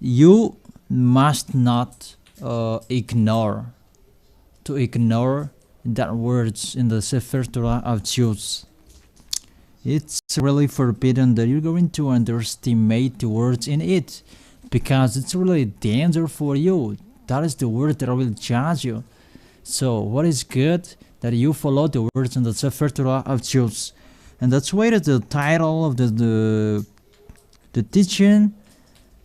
you must not ignore that words in the Sefer Torah of Jews. It's really forbidden that you're going to underestimate the words in it, because it's really danger for you. That is the word that will judge you. So what is good that you follow the words in the Sefer Torah of Jews. And that's why the title of the teaching,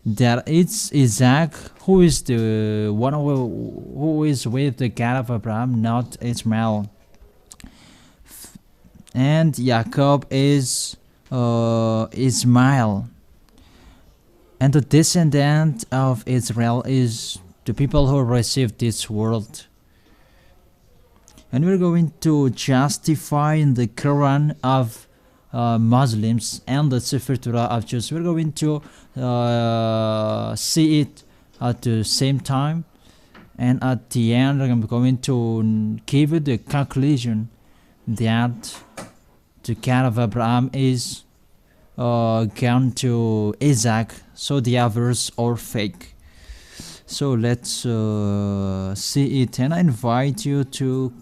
that it's Isaac who is the one who is with the God of Abraham, not Ishmael. And Jacob is Ishmael. And the descendant of Israel is the people who received this world. And we're going to justify in the Quran of Muslims and the Sefer Torah of Jews. We're going to see it at the same time, and at the end I'm going to give you the conclusion that the God of Abraham is gone to Isaac, so the others are fake. So let's see it, and I invite you to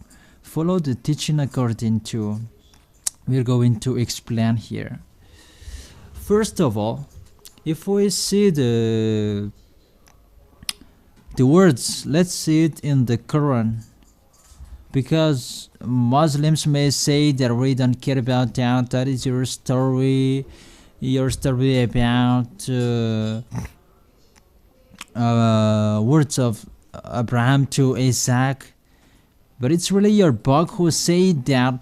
follow the teaching according to we're going to explain here. First of all, if we see the words, let's see it in the Quran, because Muslims may say that we don't care about that. That is your story about words of Abraham to Isaac. But it's really your book who say that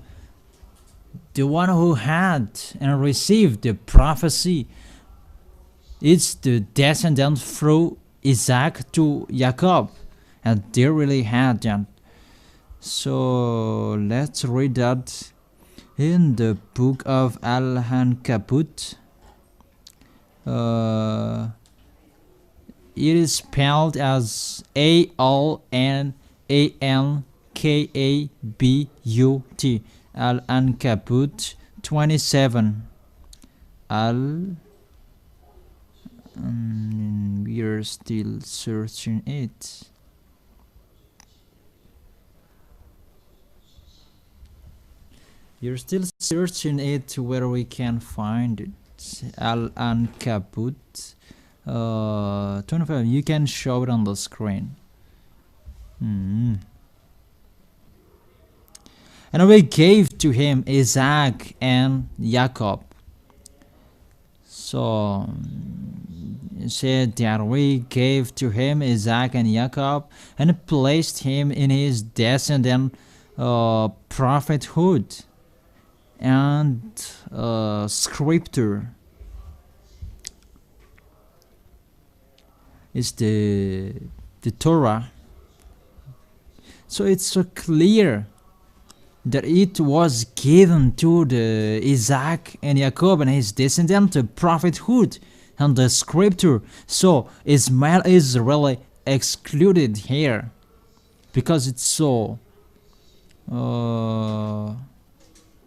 the one who had and received the prophecy, it's the descendant through Isaac to Jacob, and they really had that. So let's read that in the book of Al-Ankabut. It is spelled as Al-Ankabut. Al-Ankabut 27. We are still searching it. You're still searching it where we can find it. Al-Ankabut 25. You can show it on the screen. And we gave to him Isaac and Jacob. So it said that we gave to him Isaac and Jacob, and placed him in his descendant prophethood and scripture. Is the Torah. So it's so clear that it was given to the Isaac and Jacob and his descendant, the prophethood and the scripture. So Ishmael is really excluded here, because it's so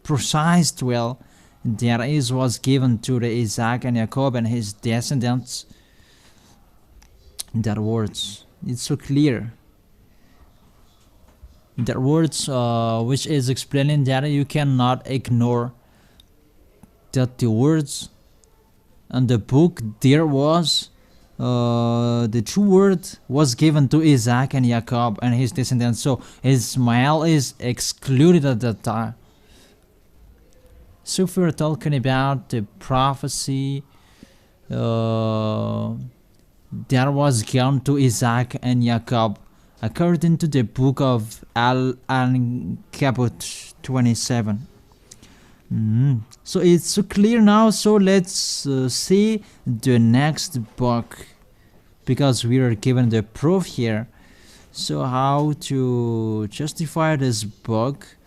precise. Well, there is was given to the Isaac and Jacob and his descendants. That words, it's so clear. That words which is explaining that you cannot ignore that the words and the book there was the true word was given to Isaac and Jacob and his descendants. So Ishmael is excluded at that time. So if we're talking about the prophecy that was given to Isaac and Jacob, according to the book of Al-Ankabut 27. So it's so clear now. So let's see the next book, because we are given the proof here. So how to justify this book,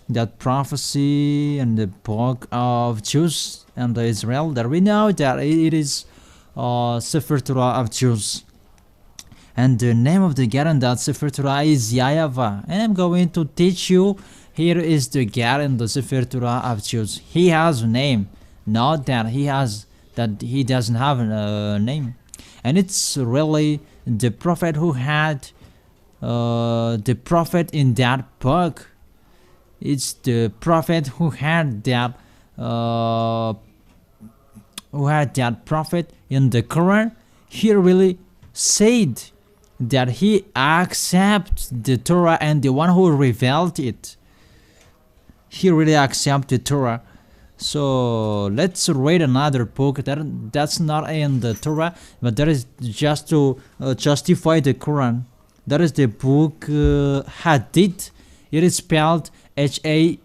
that prophecy and the book of Jews and Israel, that we know that it is Sefer Torah of Jews. And the name of the God in that Sefer Torah is YAHVAH. And I'm going to teach you, here is the God in the Sefer Torah of Jews. He has a name, not that he doesn't have a name. and it's really the prophet who had the prophet in that book. It's the prophet who had that prophet in the Quran. He really said that he accepts the Torah and the one who revealed it. He really accepts the Torah. So let's read another book that's not in the Torah, but that is just to justify the Quran. That is the book Hadith. It is spelled Hadith.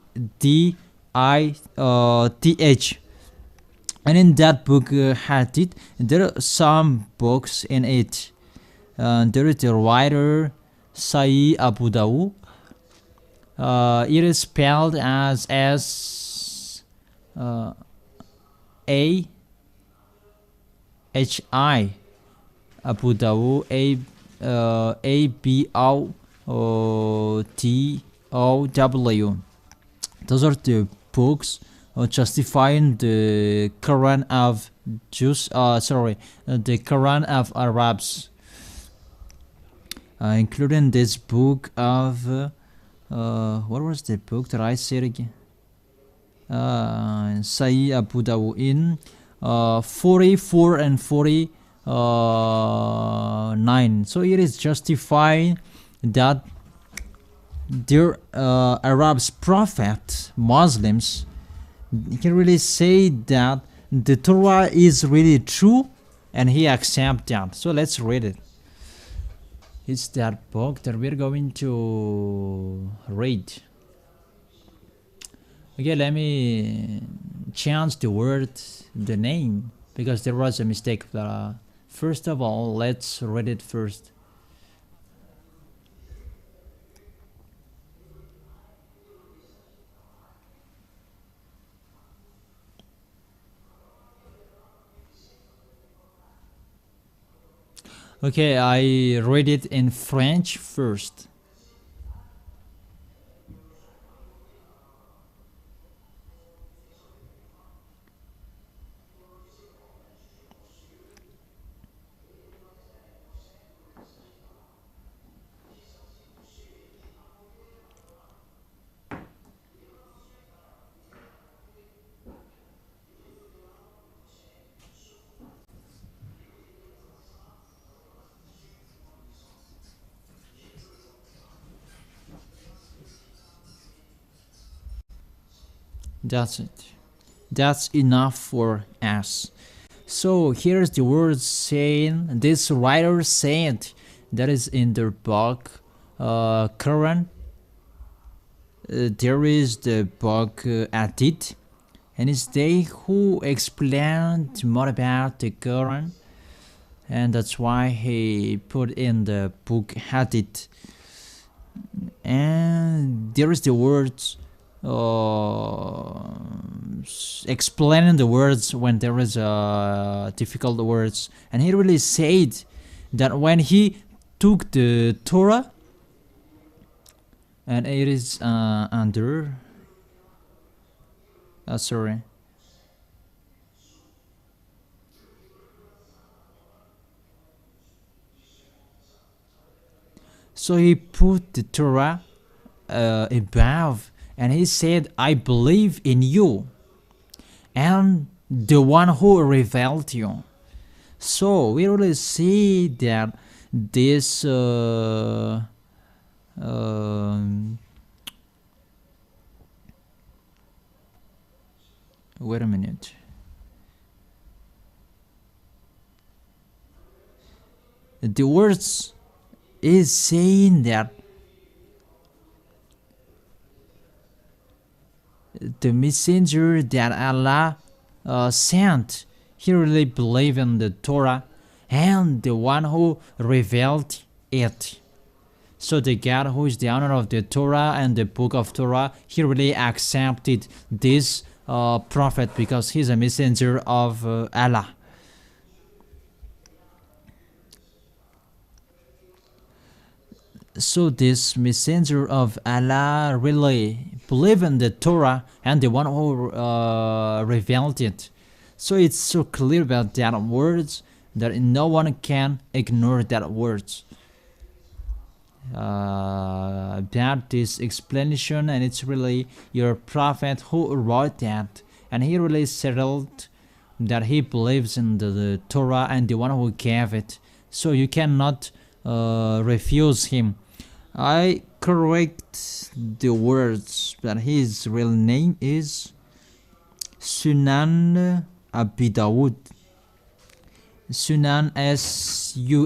And in that book Hadith, there are some books in it. There is the writer Sayyid Abu Dawud. It is spelled as A-H-I. Abu Dawud, A-B-O-D-O-W. Those are the books justifying the Quran of Jews. The Quran of Arabs, including this book of what was the book that I said again? Sayyid Abu Dawud in 44 and 49. So it is justifying that their Arabs prophet Muslims can really say that the Torah is really true, and he accepts that. So let's read it. It's that book that we're going to read. Okay, let me change the name, because there was a mistake. First of all, let's read it first. Okay, I read it in French first. That's it. That's enough for us. So here's the words saying, this writer said, that is in their book Quran. There is the book Hadith, and it's they who explained more about the Quran, and that's why he put in the book Hadith. And there is the words explaining the words when there is difficult words, and he really said that when he took the Torah, and it is under sorry, so he put the Torah above, and he said, I believe in you and the one who revealed you. So we really see that this wait a minute. The words is saying that the messenger that Allah sent, he really believed in the Torah and the one who revealed it. So the God who is the owner of the Torah and the book of Torah, he really accepted this prophet because he's a messenger of Allah. So this messenger of Allah really believed in the Torah and the one who revealed it. So it's so clear about that words that no one can ignore that words. That is explanation, and it's really your prophet who wrote that, and he really settled that he believes in the Torah and the one who gave it, so you cannot refuse him. I correct the words, but his real name is Sunan Abi Dawud. Sunan, S-U-N-A-M.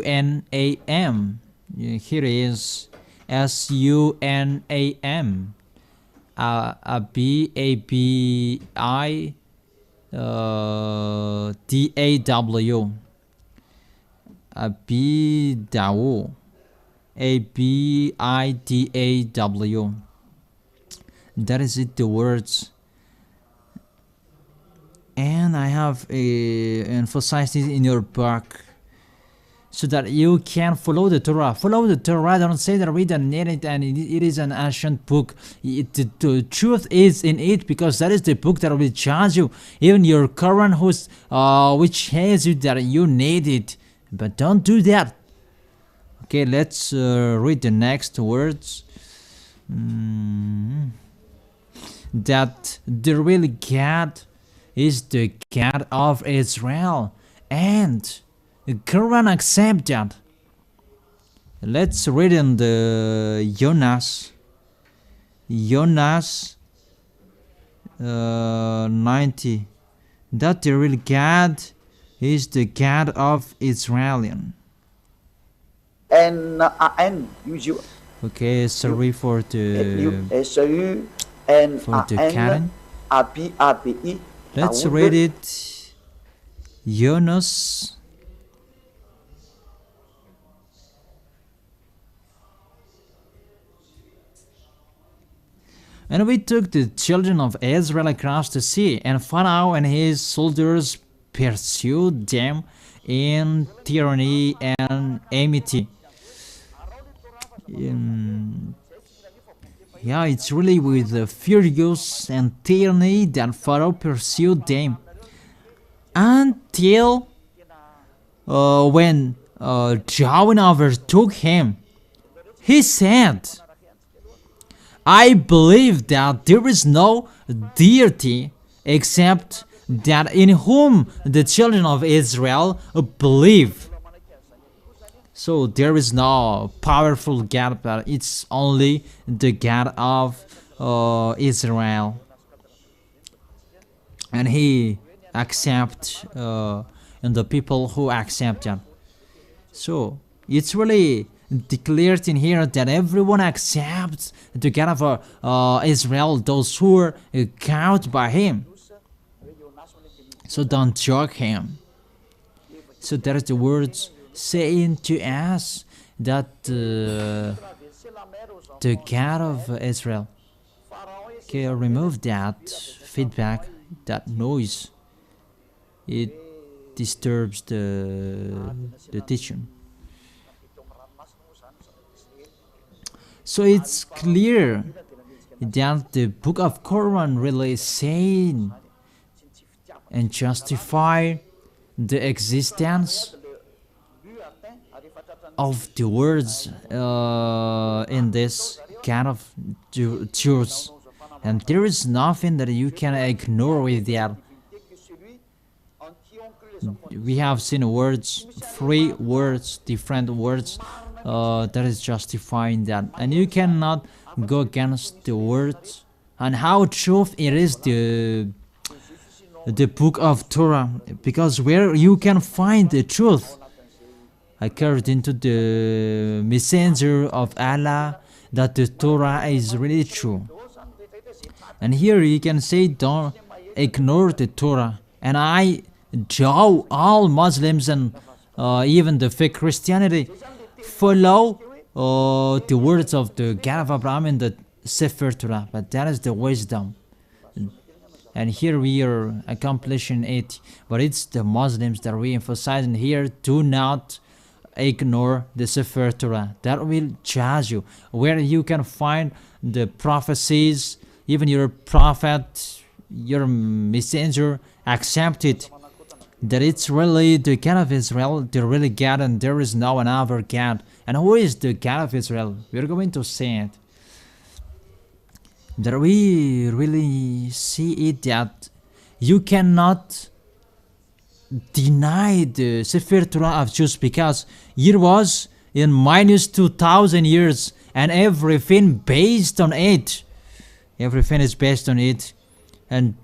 Here is S-U-N-A-M. Abi, A-B-I, D-A-W. Abi Dawud. A-B-I-D-A-W. That is it, the words. And I have emphasized it in your book so that you can follow the Torah. Follow the Torah. Don't say that we don't need it and it is an ancient book. The truth is in it, because that is the book that will charge you. Even your Quran, which has you that you need it. But don't do that. Okay, let's read the next words. That the real God is the God of Israel, and the Quran accepts that. Let's read in the Jonas 90, that the real God is the God of Israel. N-A-N, Okay, sorry for the Karen. A-B-A-B-I. Let's read it. Jonas. And we took the children of Israel across the sea, and Pharaoh and his soldiers pursued them in tyranny and enmity. Yeah, it's really with furious and tyranny that Pharaoh pursued them until when Jahweh overtook him. He said, I believe that there is no deity except that in whom the children of Israel believe. So there is no powerful God, but it's only the God of Israel. And he accepts and the people who accept him. So it's really declared in here that everyone accepts the God of Israel, those who are called by him. So don't joke him. So there is the words saying to us that the God of Israel. Okay, I'll remove that feedback, that noise. It disturbs the teaching. So it's clear that the book of Quran really is saying and justify the existence of the words in this kind of truths, and there is nothing that you can ignore with that. We have seen words, 3 words, different words that is justifying that, and you cannot go against the words and how truth it is the book of Torah, because where you can find the truth according to the messenger of Allah, that the Torah is really true. And here you can say don't ignore the Torah, and I draw all Muslims and even the fake Christianity follow the words of the God of Abraham in the Sefer Torah, but that is the wisdom. And here we are accomplishing it, but it's the Muslims that we emphasize in here. Do not ignore the Sefer Torah. That will judge you. Where you can find the prophecies, even your prophet, your messenger, accept it. that it's really the God of Israel, the really God, and there is no another God. And who is the God of Israel? We're going to see it. That we really see it that you cannot deny the Sefer Torah of Jews, because it was in minus 2000 years and everything based on it. Everything is based on it, and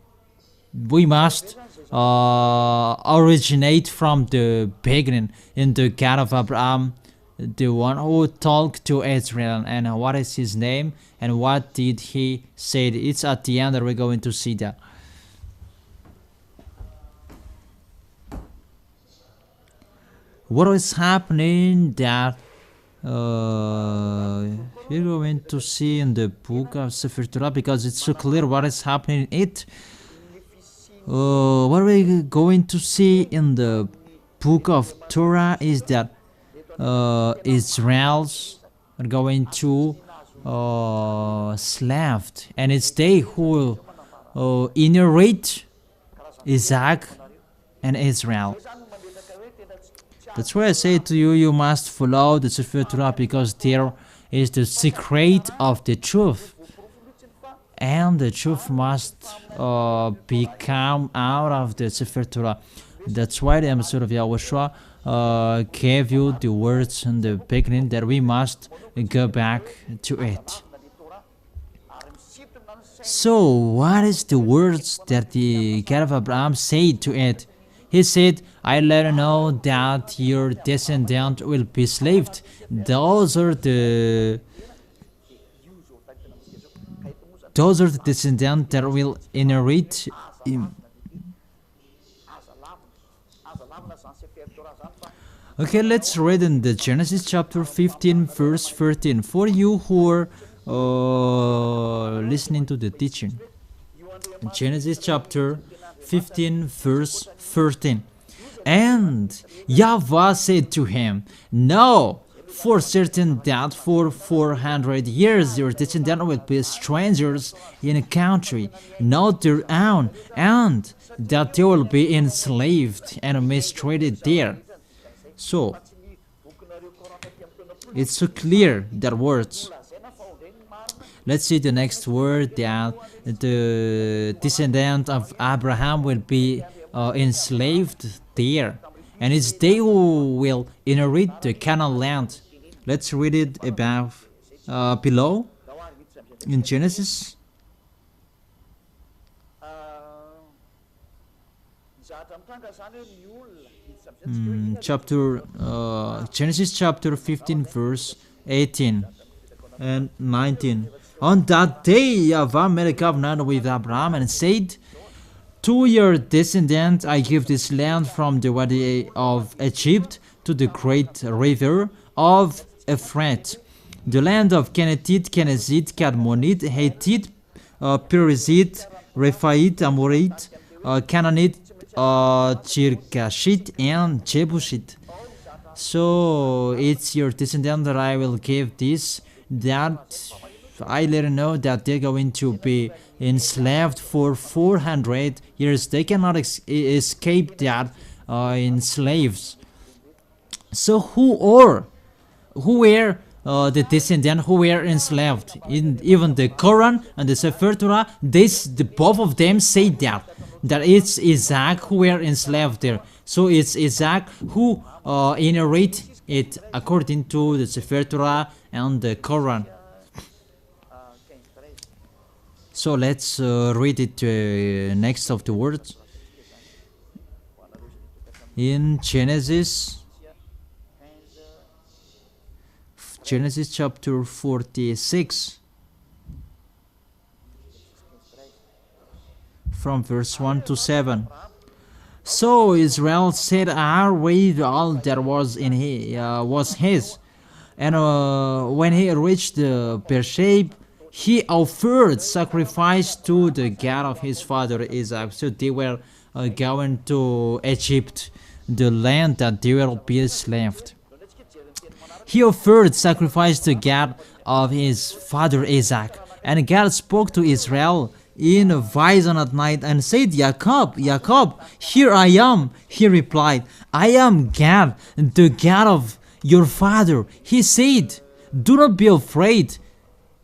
we must originate from the beginning in the God of Abraham, the one who talked to Israel. And what is his name and what did he say? It's at the end that we're going to see that. What is happening that we're going to see in the book of Sefer Torah, because it's so clear what is happening in it. What we're going to see in the book of Torah is that Israel's are going to slaved, and it's they who inherit Isaac and Israel. That's why I say to you, you must follow the Sefer Torah, because there is the secret of the truth, and the truth must become out of the Sefer Torah. That's why the ambassador of YAHOSHUAH gave you the words in the beginning that we must go back to it. So what is the words that the God of Abraham said to it? He said, I let you know that your descendant will be slaved. Those are the descendants that will inherit. Okay, let's read in the Genesis chapter 15 verse 13 for you who are listening to the teaching. Genesis chapter 15 verse 13. And YAHVAH said to him, know for certain that for 400 years your descendants will be strangers in a country not their own, and that they will be enslaved and mistreated there. So it's so clear that words. Let's see the next word, that the descendant of Abraham will be enslaved there, and it's they who will inherit the Canaan land. Let's read it above, below in Genesis. Genesis chapter 15 verse 18 and 19. On that day YAHVAH made a covenant with Abraham and said, to your descendants I give this land from the Wadi of Egypt to the great river of Euphrates, the land of Canaanite, Kenizzite, Kadmonite, Hittite, Perizzite, Rephaiite, Amorite, Canaanite, Girgashite, and Jebusite. So it's your descendant that I will give this, that I let you know that they're going to be enslaved for 400 years. They cannot escape that slaves. So who were the descendants who were enslaved? In even the Quran and the Sefer Torah, both of them say that it's Isaac who were enslaved there. So it's Isaac who inherit it according to the Sefer Torah and the Quran. So let's read it next of the words in Genesis chapter 46 from verse 1 to 7. So Israel said, our way all that was in was his, and when he reached Beersheba, he offered sacrifice to the God of his father Isaac. So they were going to Egypt, the land that they will be enslaved. He offered sacrifice to God of his father Isaac, and God spoke to Israel, in a vision at night and said, Jacob, Jacob, here I am. He replied, I am God, the God of your father. He said, do not be afraid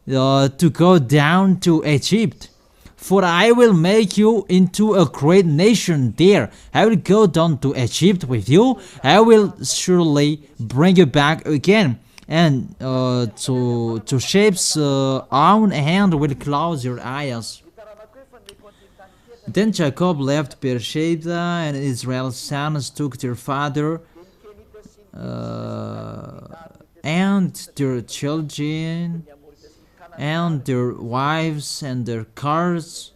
to go down to Egypt, for I will make you into a great nation there. I will go down to Egypt with you. I will surely bring you back again, and to shape's own hand will close your eyes. Then Jacob left Beersheba, and Israel's sons took their father and their children and their wives and their cars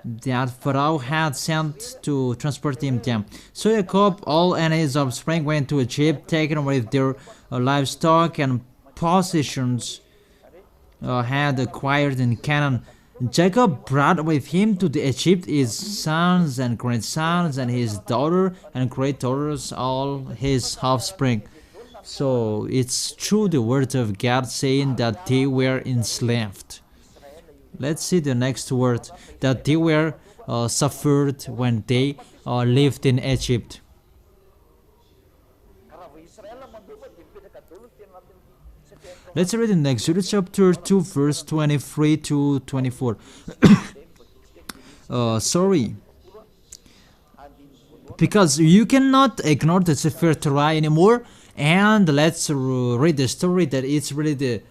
that Pharaoh had sent to transport them. So Jacob, all and his offspring went to Egypt, taken with their livestock and possessions had acquired in Canaan. Jacob brought with him to the Egypt his sons and grandsons and his daughter and great daughters, all his offspring. So it's true the word of God saying that they were enslaved. Let's see the next word, that they were suffered when they lived in Egypt. Let's read in Exodus chapter 2 verse 23 to 24. Because you cannot ignore the Sefer Torah anymore, and let's read the story that it's really the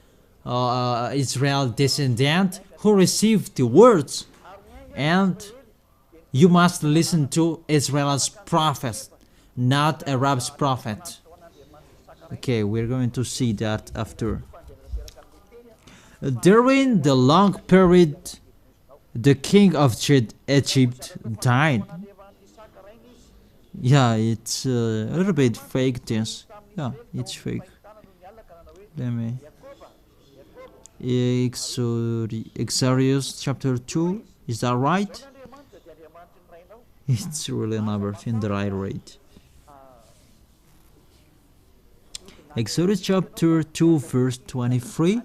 Israel descendant who received the words, and you must listen to Israel's prophet, not Arab's prophet. Okay, we're going to see that after. During the long period, the king of Egypt died. Yeah, it's a little bit fake this. Yeah, it's fake. Let me. Exodus chapter 2, is that right? It's really never in the right rate. Exodus chapter 2 verse 23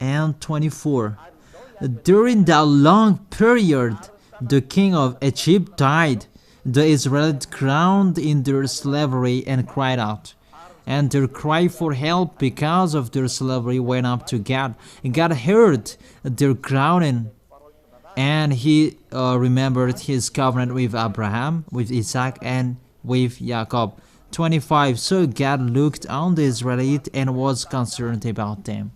and 24. During that long period, the king of Egypt died. The Israelites groaned in their slavery and cried out. And their cry for help because of their slavery went up to God. God heard their groaning, and he remembered his covenant with Abraham, with Isaac, and with Jacob. 25. So God looked on the Israelites and was concerned about them.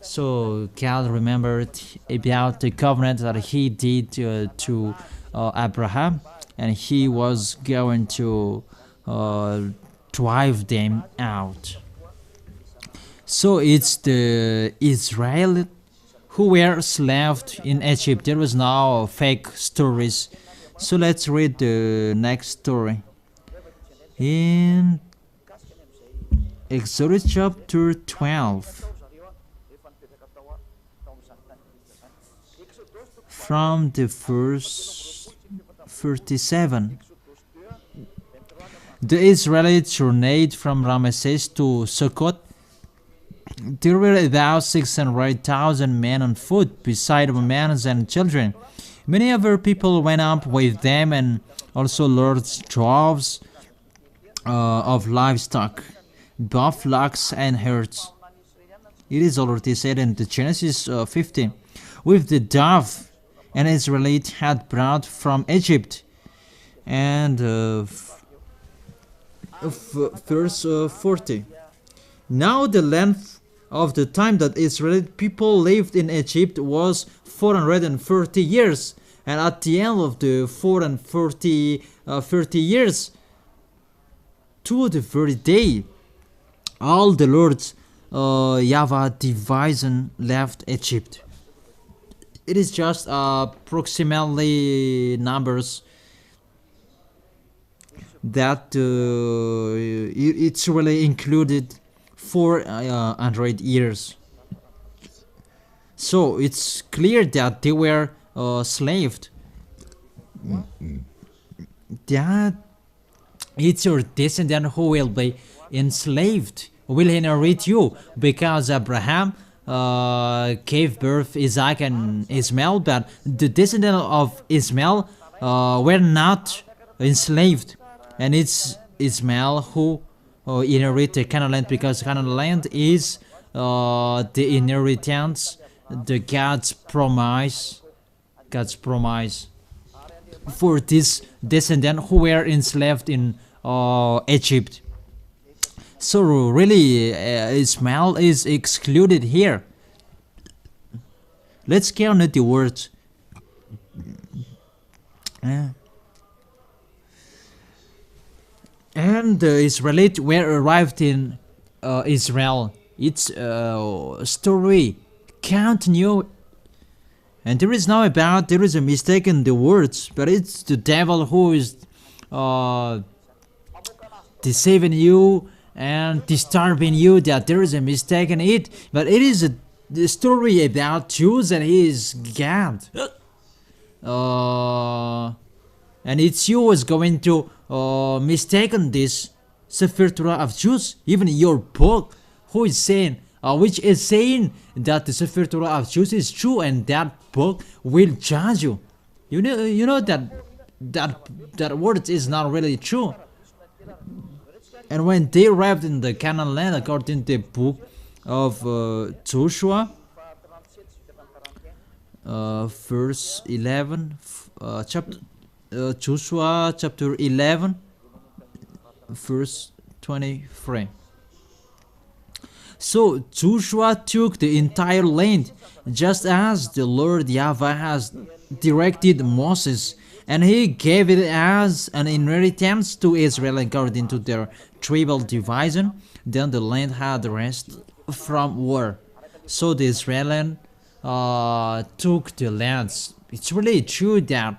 So God remembered about the covenant that he did to Abraham, and he was going to drive them out. So it's the Israelites who were slaves in Egypt. There was no fake stories. So let's read the next story. In Exodus chapter 12, from the verse 37. The Israelites journeyed from Ramesses to Succoth. There were about 600,000 men on foot, beside women and children. Many other people went up with them, and also large droves of livestock, both flocks and herds. It is already said in the Genesis 15, with the dove an Israelite had brought from Egypt. And verse 40. Now the length of the time that Israelite people lived in Egypt was 430 years, and at the end of the 430 years, to the very day, all the Lord's YAHVAH division left Egypt. It is just approximately numbers that it's really included 400 years. So it's clear that they were slaved. That it's your descendant who will be enslaved, will inherit you, because Abraham gave birth Isaac and Ishmael, but the descendants of Ishmael were not enslaved, and it's Ishmael who inherited Canaan land, because Canaan land is the inheritance, the God's promise for this descendant who were enslaved in Egypt. So really, Ishmael is excluded here. Let's count the words. And the Israelites were arrived in Israel. Its story continue. And there is a mistake in the words, but it's the devil who is deceiving you and disturbing you, that there is a mistake in it. But it is the story about Jews and his God. And it's you who is going to mistaken this Sefer Torah of Jews, even your book, who is saying, which is saying that the Sefer Torah of Jews is true, and that book will judge you. You know that word is not really true. And when they arrived in the Canaan land, according to the book of Joshua, verse 11, Joshua chapter 11, verse 23. So Joshua took the entire land, just as the Lord YAHVAH has directed Moses, and he gave it as an inheritance to Israel according to their tribal division. Then the land had rest from war. So the Israelites took the lands. It's really true that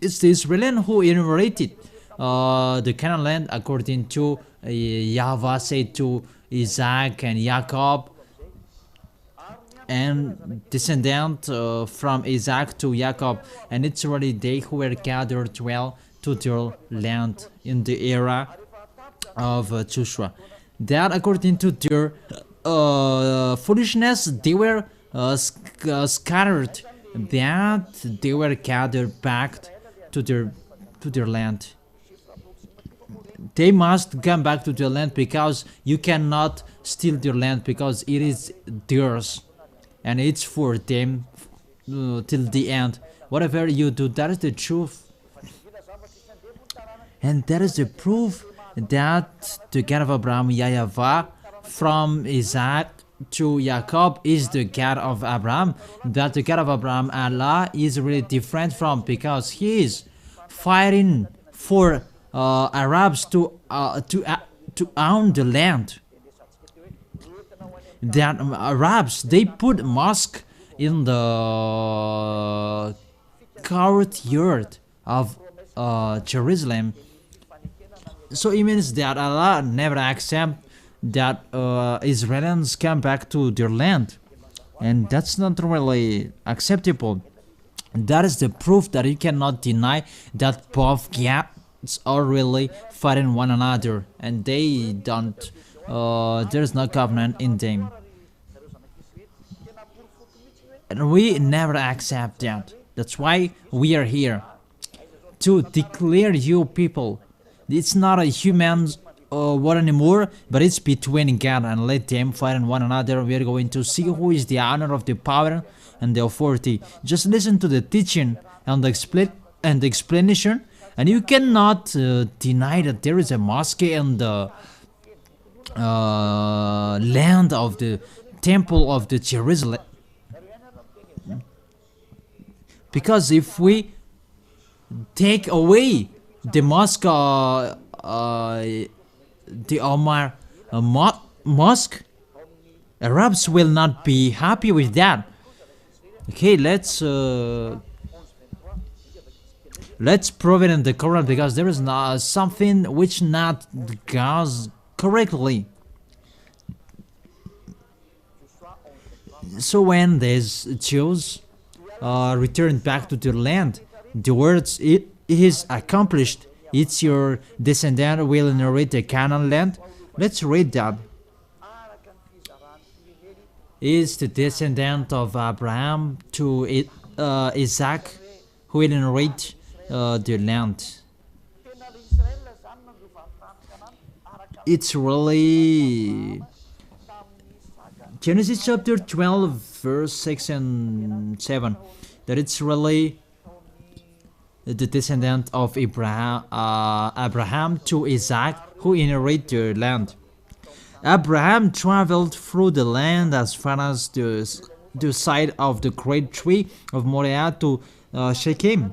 it's the Israelites who inherited the Canaan land, according to YAHVAH said to Isaac and Jacob, and descendant from Isaac to Jacob, and it's really they who were gathered well to their land in the era of Joshua. That according to their foolishness, they were scattered, that they were gathered back to their land. They must come back to their land, because you cannot steal their land, because it is theirs and it's for them till the end. Whatever you do, that is the truth, and that is the proof that the God of Abraham, YAHVAH, from Isaac to Jacob is the God of Abraham. That the God of Abraham, Allah, is really different from, because he is fighting for Arabs to own the land. That Arabs, they put mosque in the courtyard of Jerusalem. So it means that Allah never accept that Israelites come back to their land, and that's not really acceptable. That is the proof that you cannot deny that both gods are really fighting one another, and they don't. There's no covenant in them, and we never accept that. That's why we are here, to declare you people. It's not a human war anymore, but it's between God, and let them fight one another. We are going to see who is the honor of the power and the authority. Just listen to the teaching and the explanation, and you cannot deny that there is a mosque in the land of the temple of the Jerusalem. Because if we take away the mosque, the Omar mosque, Arabs will not be happy with that. Okay, let's prove it in the Quran, because there is not something which not goes correctly. So when these Jews returned back to their land, the words "it is accomplished, it's your descendant will inherit the Canaan land." Let's read that. is the descendant of Abraham to Isaac, who will inherit the land. It's really Genesis chapter 12, verse 6 and 7, that it's really the descendant of Abraham to Isaac, who inherit the land. Abraham traveled through the land as far as the site of the great tree of Moriah to Shechem.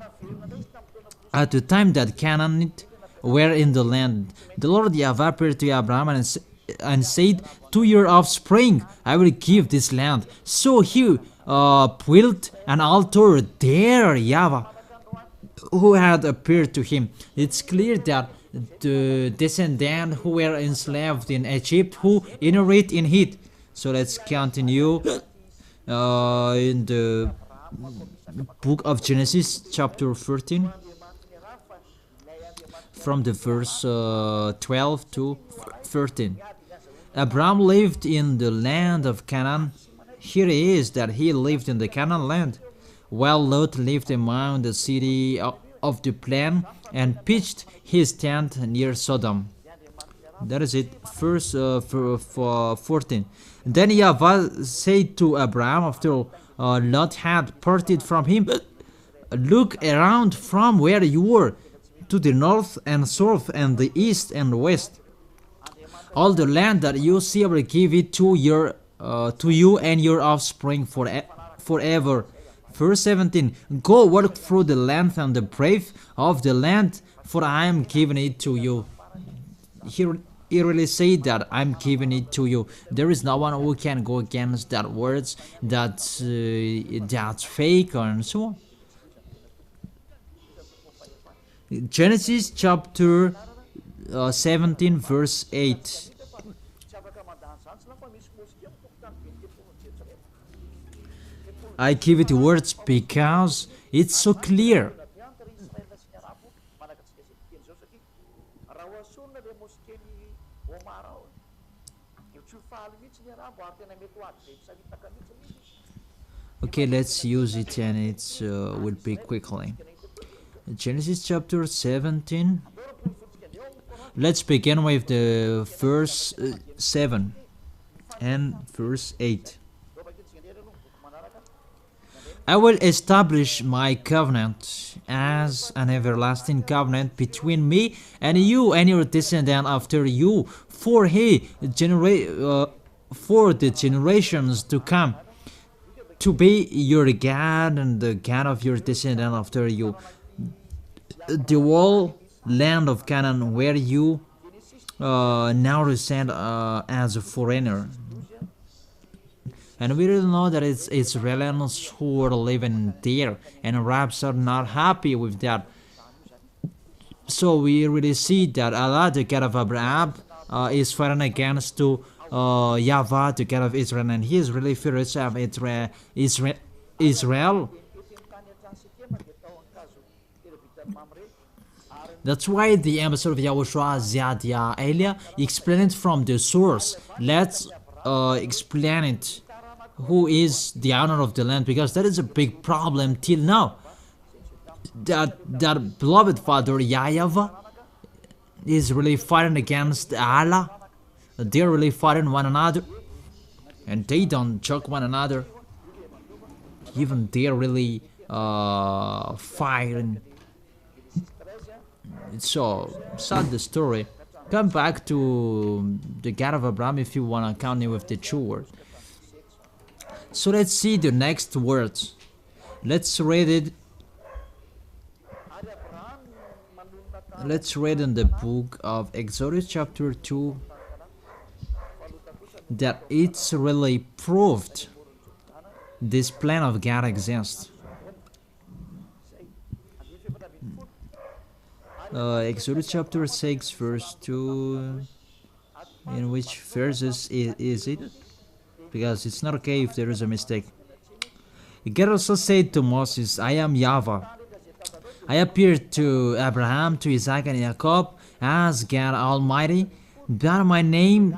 At the time that Canaanites were in the land, the Lord YAHVAH appeared to Abraham and said, "To your offspring I will give this land." So he built an altar there, YAHVAH, who had appeared to him. It's clear that the descendant who were enslaved in Egypt, who inherit in it. So let's continue in the book of Genesis chapter 13, from the verse 12 to 13. Abraham lived in the land of Canaan. Here it is that he lived in the Canaan land, while Lot lived among the city of the plain and pitched his tent near Sodom. That is it. Verse 14. Then YAHVAH said to Abraham after Lot had parted from him, "Look around from where you were, to the north and south and the east and west. All the land that you see, I will give it to you and your offspring forever." Verse 17. "Go walk through the length and the breadth of the land, for I am giving it to you." He really said that I'm giving it to you. There is no one who can go against that words that's fake and so on. Genesis chapter 17 verse 8. I give it words because it's so clear. Okay, let's use it and it will be quickly. Genesis chapter 17. Let's begin with the verse 7 and verse 8. "I will establish my covenant as an everlasting covenant between me and you and your descendant after you for the generations to come, to be your God and the God of your descendant after you. The whole land of Canaan where you now reside as a foreigner." And we really know that it's Israelis who are living there, and Arabs are not happy with that. So we really see that Allah, the God of Abraham, is fighting against YAHVAH, the God of Israel, and He is really furious of Israel. That's why the ambassador of YAHOSHUAH, Ziad Elia, explained it from the source. Let's explain it. Who is the owner of the land? Because that is a big problem till now. That beloved father YAHVAH is really fighting against Allah. They're really fighting one another, and they don't choke one another. Even they're really fighting. It's so sad, the story. Come back to the God of Abraham if you want to count it with the true word. So let's see the next words. Let's read it. Let's read in the book of Exodus chapter 2 that it's really proved this plan of God exists. Exodus chapter 6 verse 2. In which verses is it? Because it's not okay if there is a mistake. God also said to Moses, "I am YAHVAH. I appeared to Abraham, to Isaac and Jacob as God Almighty, but my name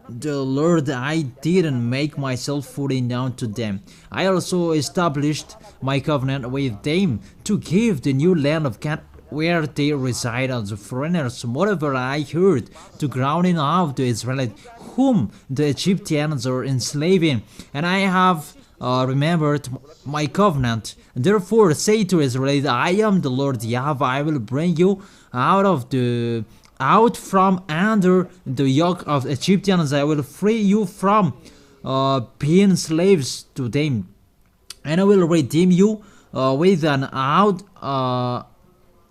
the Lord, I didn't make myself fully known to them. I also established my covenant with them to give the new land of God where they reside as foreigners. Moreover, I heard the groaning of the Israelites, whom the Egyptians are enslaving, and I have remembered my covenant. Therefore, say to Israel, I am the Lord YAHVAH. I will bring you out from under the yoke of Egyptians. I will free you from being slaves to them, and I will redeem you with an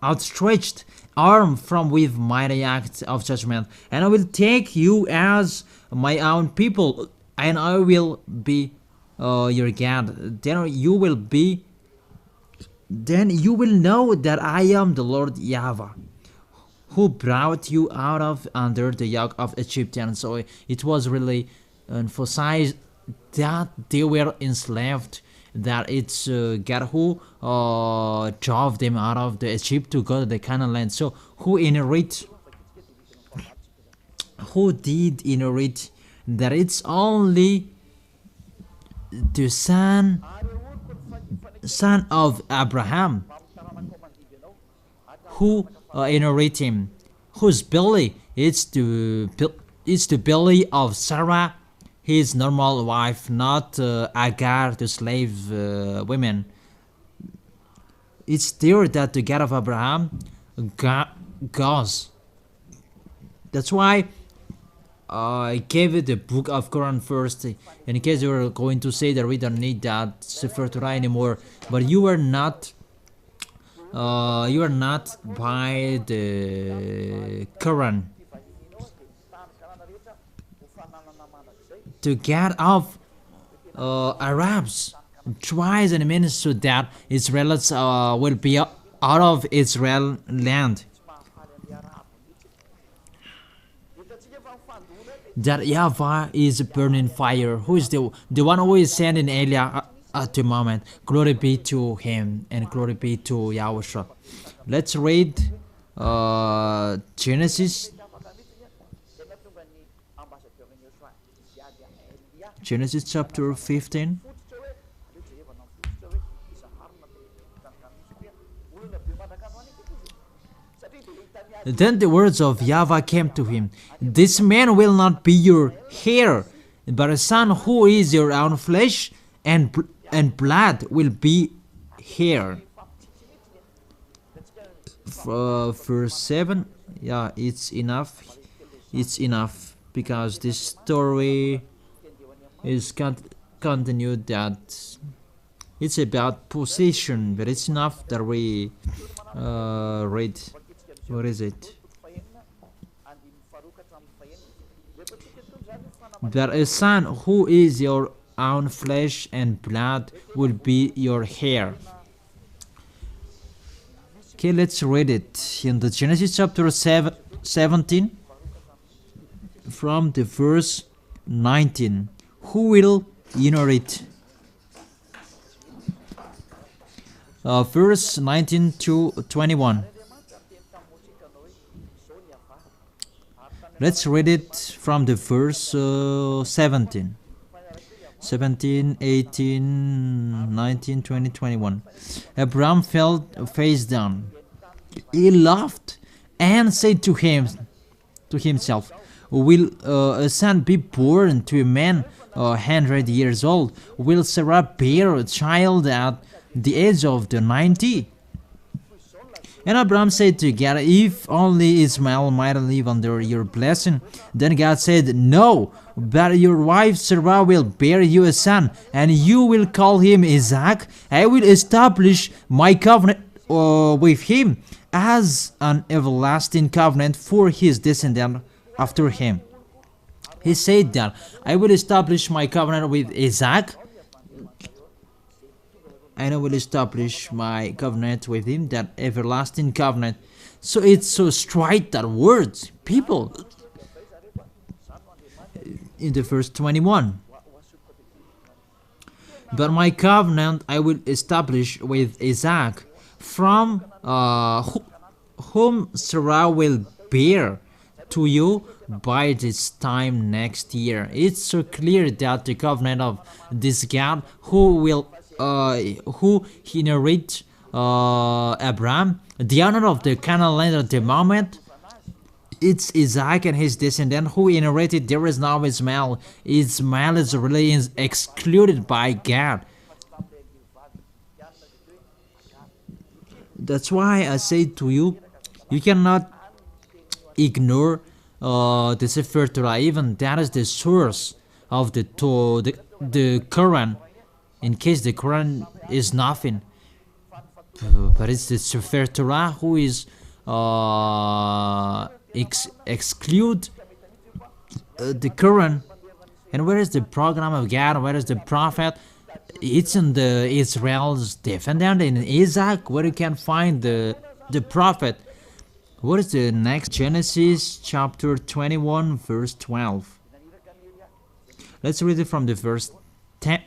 outstretched arm from with mighty acts of judgment, and I will take you as my own people, and I will be your God. Then you will know that I am the Lord YAHVAH, who brought you out of under the yoke of Egyptians. So it was really emphasized that they were enslaved, that it's God who drove them out of the Egypt to go to the Canaan land. So who did inherit? That it's only the son of Abraham who inherit him, whose belly is the belly of Sarah, his normal wife, not Agar, the slave women. It's there that the God of Abraham goes. That's why I gave it the book of Quran first, in case you were going to say that we don't need that Sefer Torah anymore. But you are not by the Quran. The God of Arabs tries and means so that Israelites will be out of Israel land. That YAHVAH is burning fire. Who is the one who is sending Elijah at the moment? Glory be to him and glory be to YAHOSHUAH. Let's read Genesis chapter 15. Then the words of YAHVAH came to him, this man will not be your heir, but a son who is your own flesh and blood will be heir. Verse 7, yeah, it's enough, because this story is continued, that it's about possession, but it's enough that we read. What is it? That a son who is your own flesh and blood will be your heir. Okay, let's read it in the Genesis chapter 17 from the verse 19. Who will inherit? Verse 19 to 21. Let's read it from the verse 17, 18, 19, 20, 21. Abraham fell face down. He laughed and said to himself, will a son be born to a man 100 years old? Will Sarah bear a child at the age of the 90? And Abraham said to God, if only Ishmael might live under your blessing. Then God said, no, but your wife Sarah will bear you a son, and you will call him Isaac. I will establish my covenant with him as an everlasting covenant for his descendant after him. He said that I will establish my covenant with Isaac, and I will establish my covenant with him, that everlasting covenant. So it's so straight, that words, people. In the verse 21. But my covenant I will establish with Isaac, from whom Sarah will bear to you by this time next year. It's so clear that the covenant of this God who inherit Abraham, the honor of the Canaan land at the moment, it's Isaac and his descendant who inherited. There is now Ishmael. Ishmael is really excluded by God. That's why I say to you, you cannot ignore the Sefer Torah. Even that is the source of the Quran. In case the Quran is nothing, but it's the Sefer Torah who is exclude the Quran. And where is the program of God? Where is the prophet? It's in the Israel's defendant in Isaac, where you can find the prophet. What is the next? Genesis chapter 21 verse 12. Let's read it from the verse 10.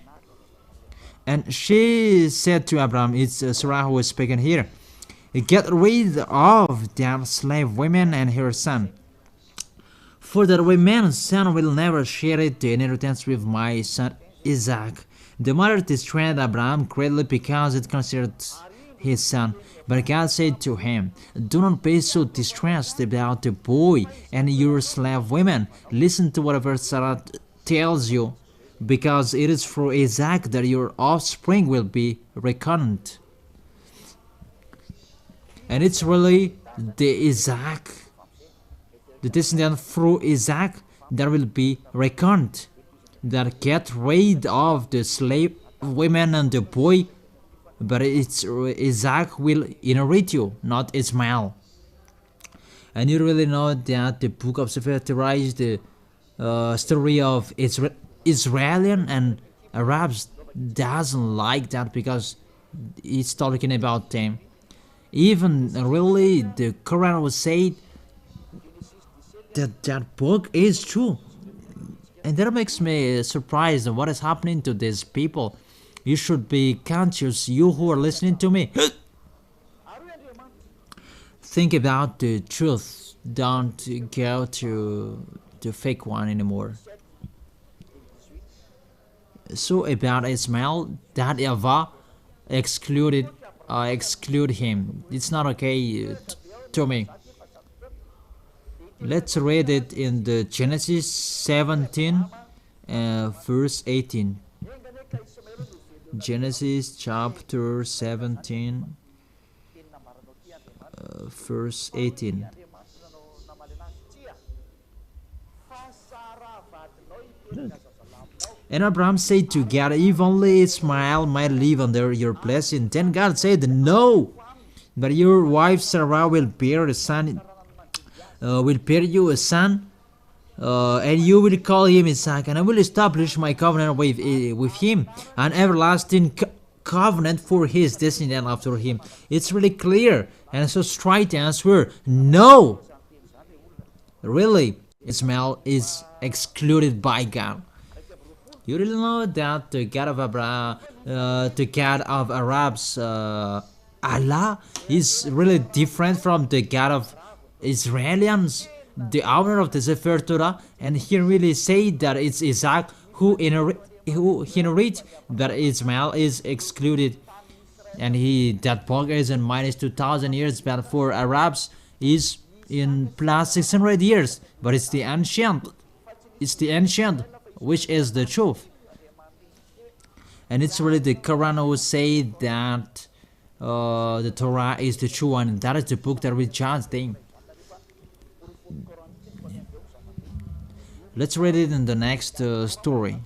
And she said to Abraham, it's Sarah who is speaking here, get rid of that slave women and her son, for that woman's son will never share the inheritance with my son Isaac. The mother distressed Abraham greatly because it concerned his son. But God said to him, do not be so distressed about the boy and your slave women. Listen to whatever Sarah tells you, because it is through Isaac that your offspring will be reckoned. And it's really the Isaac, the descendant through Isaac, that will be reckoned, that get rid of the slave women and the boy, but it's Isaac will inherit you, not Ishmael. And you really know that the book of Sefer Torah is the story of Israeli and Arabs doesn't like that because it's talking about them. Even really the Quran will say that that book is true. And that makes me surprised what is happening to these people. You should be conscious, you who are listening to me. Think about the truth. Don't go to the fake one anymore. So about Ishmael, that YAHVAH exclude him. It's not okay to me. Let's read it in the Genesis 17 verse 18. Genesis chapter 17 verse 18. And Abraham said to God, if only Ishmael might live under your blessing. Then God said, no, but your wife Sarah will bear a son, you a son, and you will call him Isaac, and I will establish my covenant with him, an everlasting covenant for his descendant after him. It's really clear, and so straight answer, no. Really, Ishmael is excluded by God. You really know that the God of Abraham, the God of Arabs, Allah, is really different from the God of Israelians, the owner of the Sefer Torah, and he really say that it's Isaac who inherit, that Ishmael is excluded, and that book is in minus 2,000 years, but for Arabs is in plus 600 years. But it's the ancient, which is the truth. And it's really the Quran who say that the Torah is the true one, and that is the book that we judge them. Let's read it in the next story.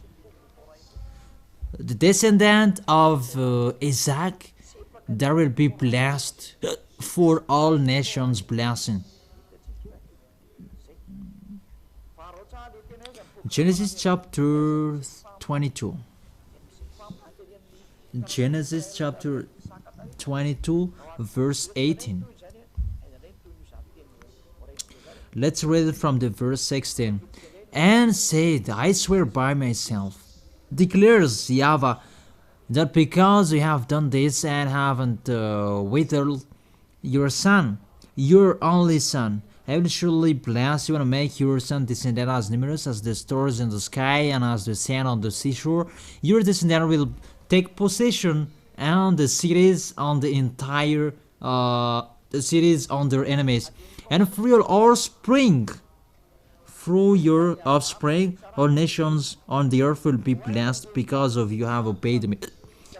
The descendant of Isaac, there will be blessed for all nations blessing. Genesis chapter 22. Genesis chapter 22 verse 18. Let's read it from the verse 16. And said, I swear by myself, declares YAHVAH, that because you have done this and haven't withered your son, your only son, I will surely bless you and make your son descendant as numerous as the stars in the sky and as the sand on the seashore. Your descendant will take possession and the cities on the entire the cities on their enemies, and through your offspring, all nations on the earth will be blessed because of you have obeyed me.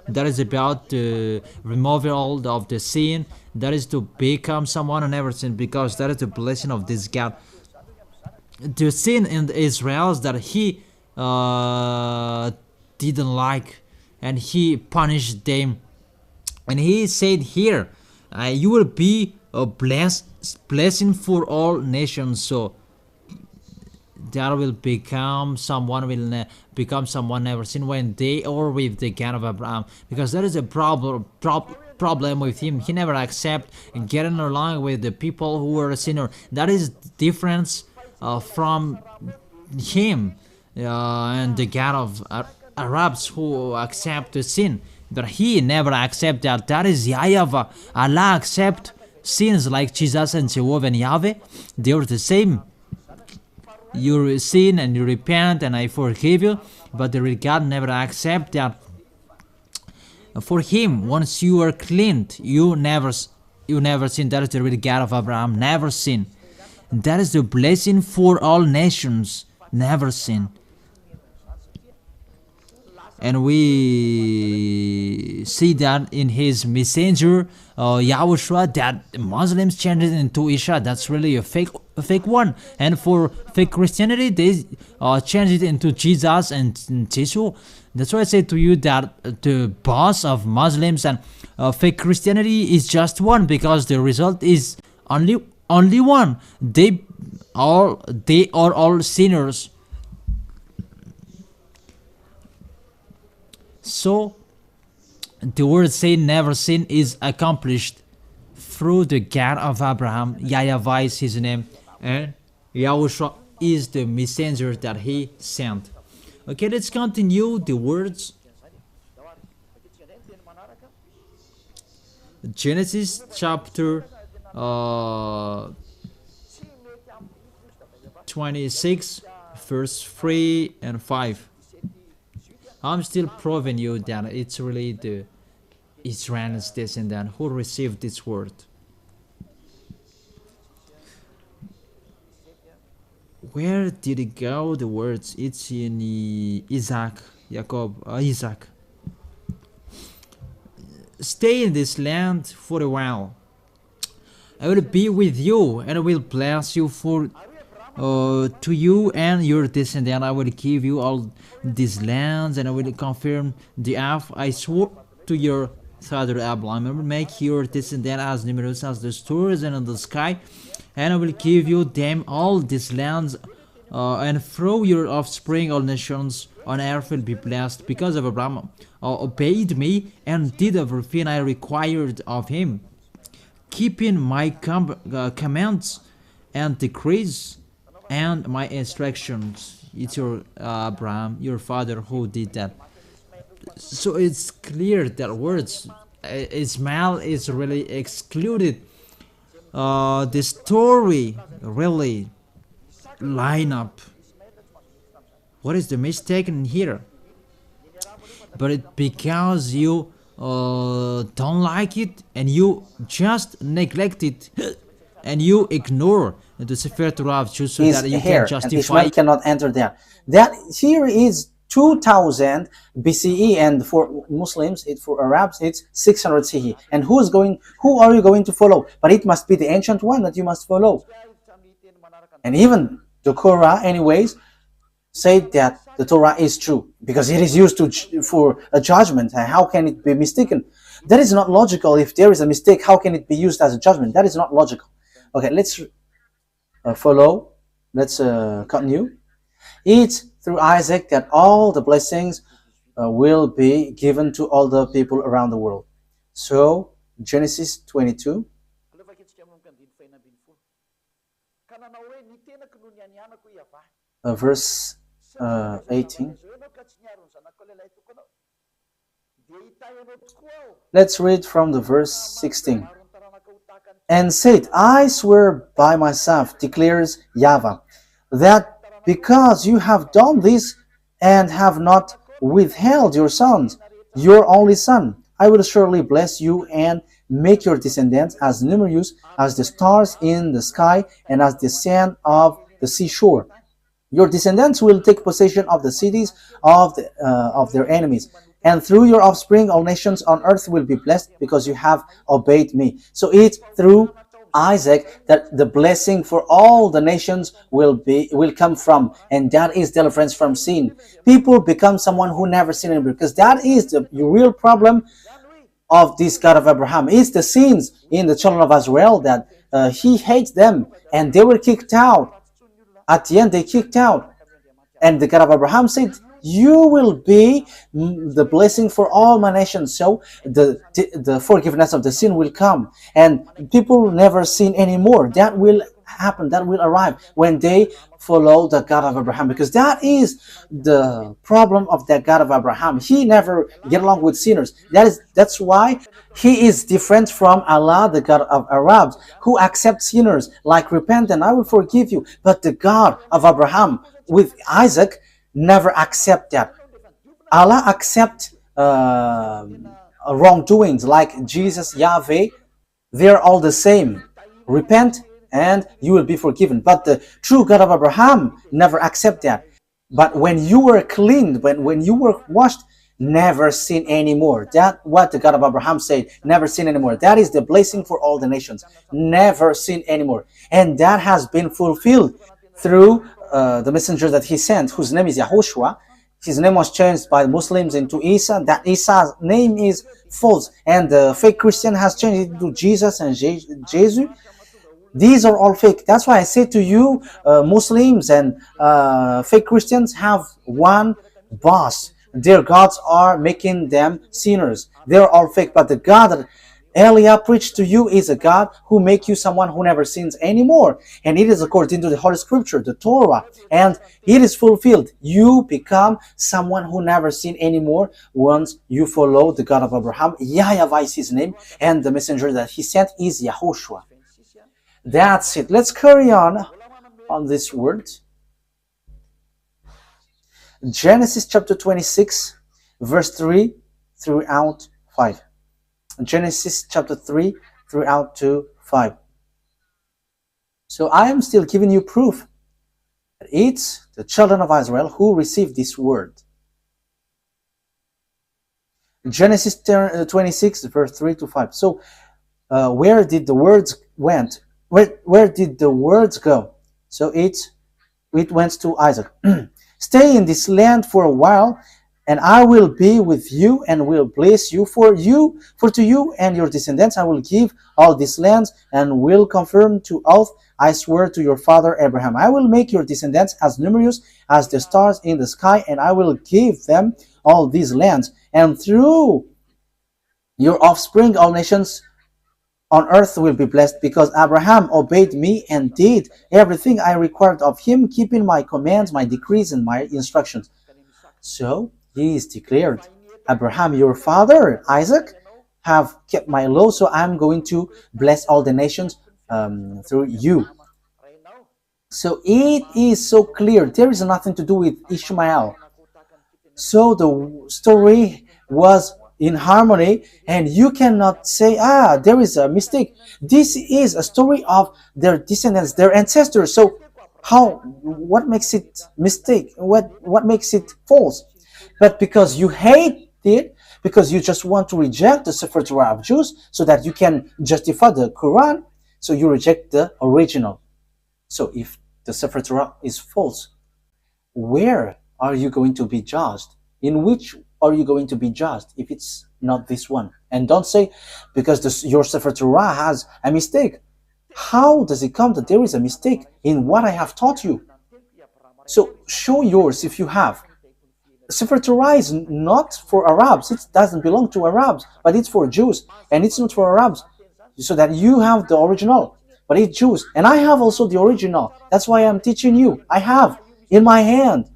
That is about the removal of the sin. That is to become someone who never sinned, because that is the blessing of this God. The sin in Israel is that he didn't like, and he punished them. And he said here, you will be a blessing for all nations. So there will become someone never seen when they are with the God of Abraham, because there is a problem with him. He never accept getting along with the people who were a sinner. That is difference from him and the God of Arabs who accept the sin, but he never accept that. That is YAHVAH. Allah accept sins like Jesus and Jehovah and Yahweh. They are the same. You sin and you repent and I forgive you, but the God never accept that. For him, once you are cleaned, you never sin. That is the real God of Abraham, never sin. That is the blessing for all nations, never sin. And we see that in his messenger YAHOSHUAH, that Muslims changed it into Isha. That's really a fake one. And for fake Christianity, they changed it into Jesus and Jesus. That's why I say to you that the boss of Muslims and fake Christianity is just one, because the result is only one. They are all sinners. So the word say never sin is accomplished through the God of Abraham. YAHVAH is his name, and YAHOSHUAH is the messenger that he sent. Okay, let's continue the words. Genesis chapter 26 verse 3 and 5. I'm still proving you that it's really the Israel's descendant who received this word. Where did it go, the words? It's in Isaac. Stay in this land for a while. I will be with you and I will bless you to you and your descendant. I will give you all these lands, and I will confirm the oath I swore to your father Abraham. I will make your descendant as numerous as the stars and in the sky, and I will give you them all these lands, and through your offspring all nations on earth will be blessed, because of Abraham obeyed me and did everything I required of him, keeping my commands and decrees and my instructions. It's your Abraham, your father, who did that. So it's clear that words Ishmael is really excluded. The story really line up. What is the mistake in here? But it because you don't like it and you just neglect it and you ignore the Sefer Torah of Jews, so that you can justify. Ishmael cannot enter there. That here is 2000 BCE, and for Muslims, for Arabs, it's 600 CE. And who are you going to follow? But it must be the ancient one that you must follow. And even the Quran, anyways, said that the Torah is true because it is used for a judgment. How can it be mistaken? That is not logical. If there is a mistake, how can it be used as a judgment? That is not logical. Okay, let's follow. Let's continue. It's through Isaac that all the blessings will be given to all the people around the world. So, Genesis 22. Verse 18. Let's read from the verse 16. and said, I swear by myself, declares YAHVAH, that because you have done this and have not withheld your sons, your only son, I will surely bless you and make your descendants as numerous as the stars in the sky and as the sand of the seashore. Your descendants will take possession of the cities of their enemies. And through your offspring, all nations on earth will be blessed because you have obeyed me. So it's through Isaac that the blessing for all the nations will come from, and that is deliverance from sin. People become someone who never sinned anymore, because that is the real problem of this God of Abraham. It's the sins in the children of Israel that he hates them, and they were kicked out. At the end, they kicked out. And the God of Abraham said, you will be the blessing for all my nations. So the forgiveness of the sin will come. And people never sin anymore. That will happen. That will arrive when they follow the God of Abraham. Because that is the problem of the God of Abraham. He never get along with sinners. That's why he is different from Allah, the God of Arabs, who accepts sinners, like repent and I will forgive you. But the God of Abraham with Isaac never accept that. Allah accept wrongdoings, like Jesus, Yahweh. They're all the same. Repent and you will be forgiven. But the true God of Abraham never accept that. But when you were cleaned, when you were washed, never sin anymore. That's what the God of Abraham said. Never sin anymore. That is the blessing for all the nations. Never sin anymore. And that has been fulfilled through the messenger that he sent, whose name is YAHOSHUAH. His name was changed by Muslims into Isa. That Isa's name is false, and the fake Christian has changed it to Jesus and Jesus. These are all fake. That's why I say to you, Muslims and fake Christians have one boss. Their gods are making them sinners. They're all fake. But the God that Elia preached to you is a God who make you someone who never sins anymore. And it is according to the Holy Scripture, the Torah. And it is fulfilled. You become someone who never sin anymore once you follow the God of Abraham. YAHVAH is his name. And the messenger that he sent is YAHOSHUAH. That's it. Let's carry on this word. Genesis chapter 26, verse 3 throughout 5. Genesis chapter 3 throughout to 5. So I am still giving you proof that it's the children of Israel who received this word. Genesis 26, verse 3 to 5. So where did the words went? Where did the words go? So it went to Isaac. Stay in this land for a while, and I will be with you and will bless you. For to you and your descendants I will give all these lands, and will confirm to oath, I swear to your father Abraham, I will make your descendants as numerous as the stars in the sky, and I will give them all these lands. And through your offspring all nations on earth will be blessed, because Abraham obeyed me and did everything I required of him, keeping my commands, my decrees, and my instructions. So he is declared, Abraham, your father, Isaac, have kept my law, so I'm going to bless all the nations through you. So it is so clear. There is nothing to do with Ishmael. So the story was in harmony, and you cannot say, there is a mistake. This is a story of their descendants, their ancestors. So what makes it mistake? What makes it false? But because you hate it, because you just want to reject the Sefer Torah of Jews so that you can justify the Quran, so you reject the original. So if the Sefer Torah is false, where are you going to be judged? In which are you going to be judged if it's not this one? And don't say, because your Sefer Torah has a mistake. How does it come that there is a mistake in what I have taught you? So show yours if you have. Sefer Torah is not for Arabs. It doesn't belong to Arabs, but it's for Jews. And it's not for Arabs. So that you have the original, but it's Jews. And I have also the original. That's why I'm teaching you. I have in my hand.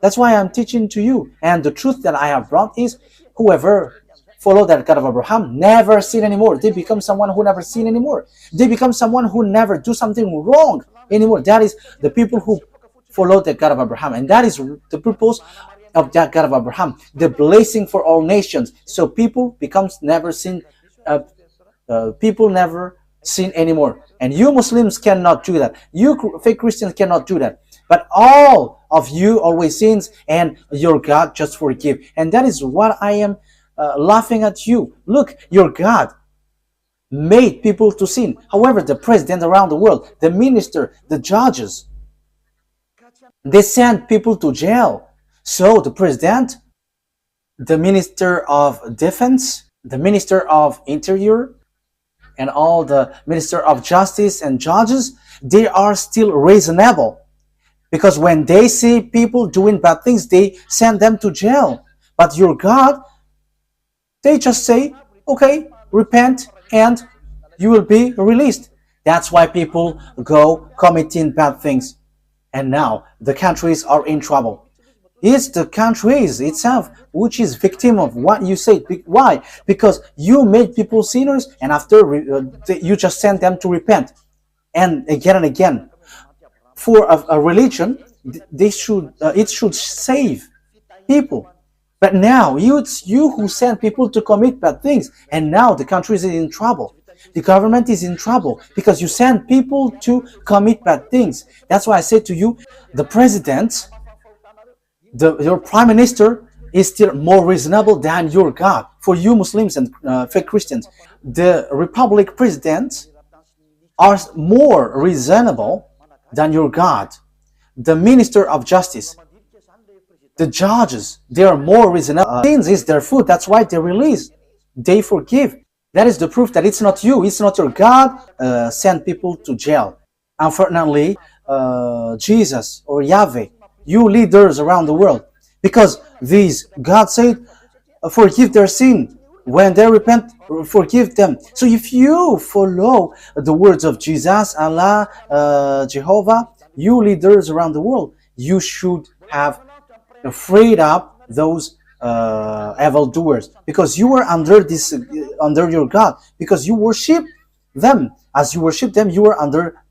That's why I'm teaching to you. And the truth that I have brought is, whoever follow that God of Abraham never sin anymore. They become someone who never sin anymore. They become someone who never do something wrong anymore. That is the people who follow the God of Abraham, and that is the purpose of that God of Abraham, the blessing for all nations. So people becomes never sin. People never sin anymore, and you Muslims cannot do that. You fake Christians cannot do that. But all of you always sins, and your God just forgive. And that is what I am laughing at you. Look, your God made people to sin. However, the president around the world, the minister, the judges, they send people to jail. So the president, the minister of defense, the minister of interior, and all the minister of justice and judges, they are still reasonable. Because when they see people doing bad things, they send them to jail. But your God, they just say, okay, repent and you will be released. That's why people go committing bad things. And now the countries are in trouble. It's the countries itself which is victim of what you say. Why? Because you made people sinners, and after you just send them to repent. And again. For a religion, it should save people. But now it's you who send people to commit bad things, and now the country is in trouble. The government is in trouble because you send people to commit bad things. That's why I say to you, the president, your prime minister is still more reasonable than your God. For you Muslims and fake Christians, the republic presidents are more reasonable than your God. The minister of justice, the judges, they are more reasonable. Sins is their food. That's why they release. They forgive. That is the proof that it's not you, it's not your God send people to jail. Unfortunately, Jesus or Yahweh, you leaders around the world, because these, God said, forgive their sin. When they repent, forgive them. So if you follow the words of Jesus, Allah, Jehovah, you leaders around the world, you should have freed up those evildoers, because you were under this, under your God, because you worship them. As you worship them, you are under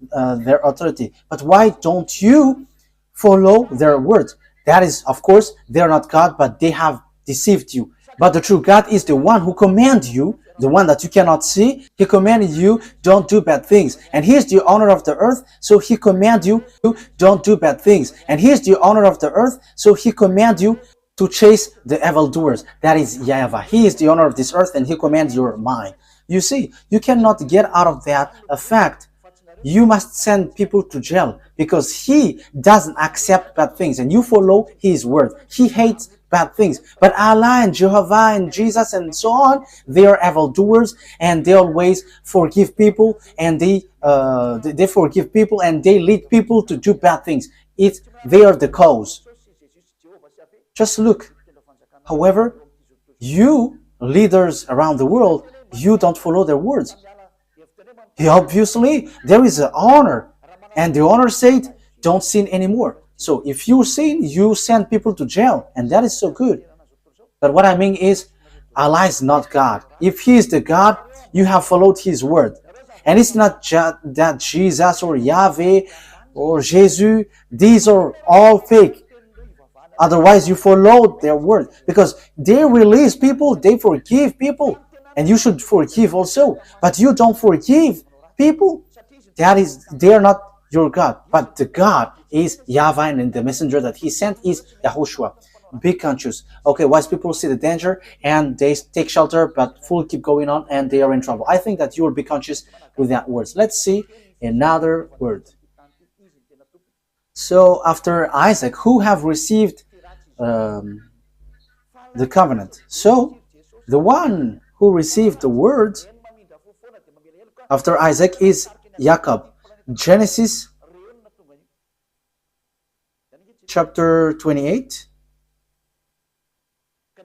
their authority. But why don't you follow their words? That is, of course, they are not God, but they have deceived you. But the true God is the one who commands you, the one that you cannot see. He commanded you, don't do bad things. And He is the owner of the earth, so He commands you, don't do bad things. And He is the owner of the earth, so He commands you to chase the evildoers. That is YAHVAH. He is the owner of this earth, and He commands your mind. You see, you cannot get out of that fact. You must send people to jail because He doesn't accept bad things, and you follow His word. He hates bad things. But Allah and Jehovah and Jesus and so on, they are evildoers, and they always forgive people, and they forgive people, and they lead people to do bad things. They are the cause. Just look. However, you leaders around the world, you don't follow their words. Obviously, there is an honor, and the honor said, don't sin anymore. So if you sin, you send people to jail, and that is so good. But what I mean is, Allah is not God. If He is the God, you have followed His word. And it's not that Jesus or Yahweh or Jesus, these are all fake. Otherwise, you followed their word, because they release people, they forgive people, and you should forgive also. But you don't forgive people. They are not your God, but the God is YAHVAH, and the messenger that He sent is YAHOSHUAH. Be conscious. Okay, wise people see the danger and they take shelter, but fool keep going on and they are in trouble. I think that you will be conscious with that words. Let's see another word. So after Isaac, who have received the covenant? So the one who received the word after Isaac is Jacob. Genesis chapter 28,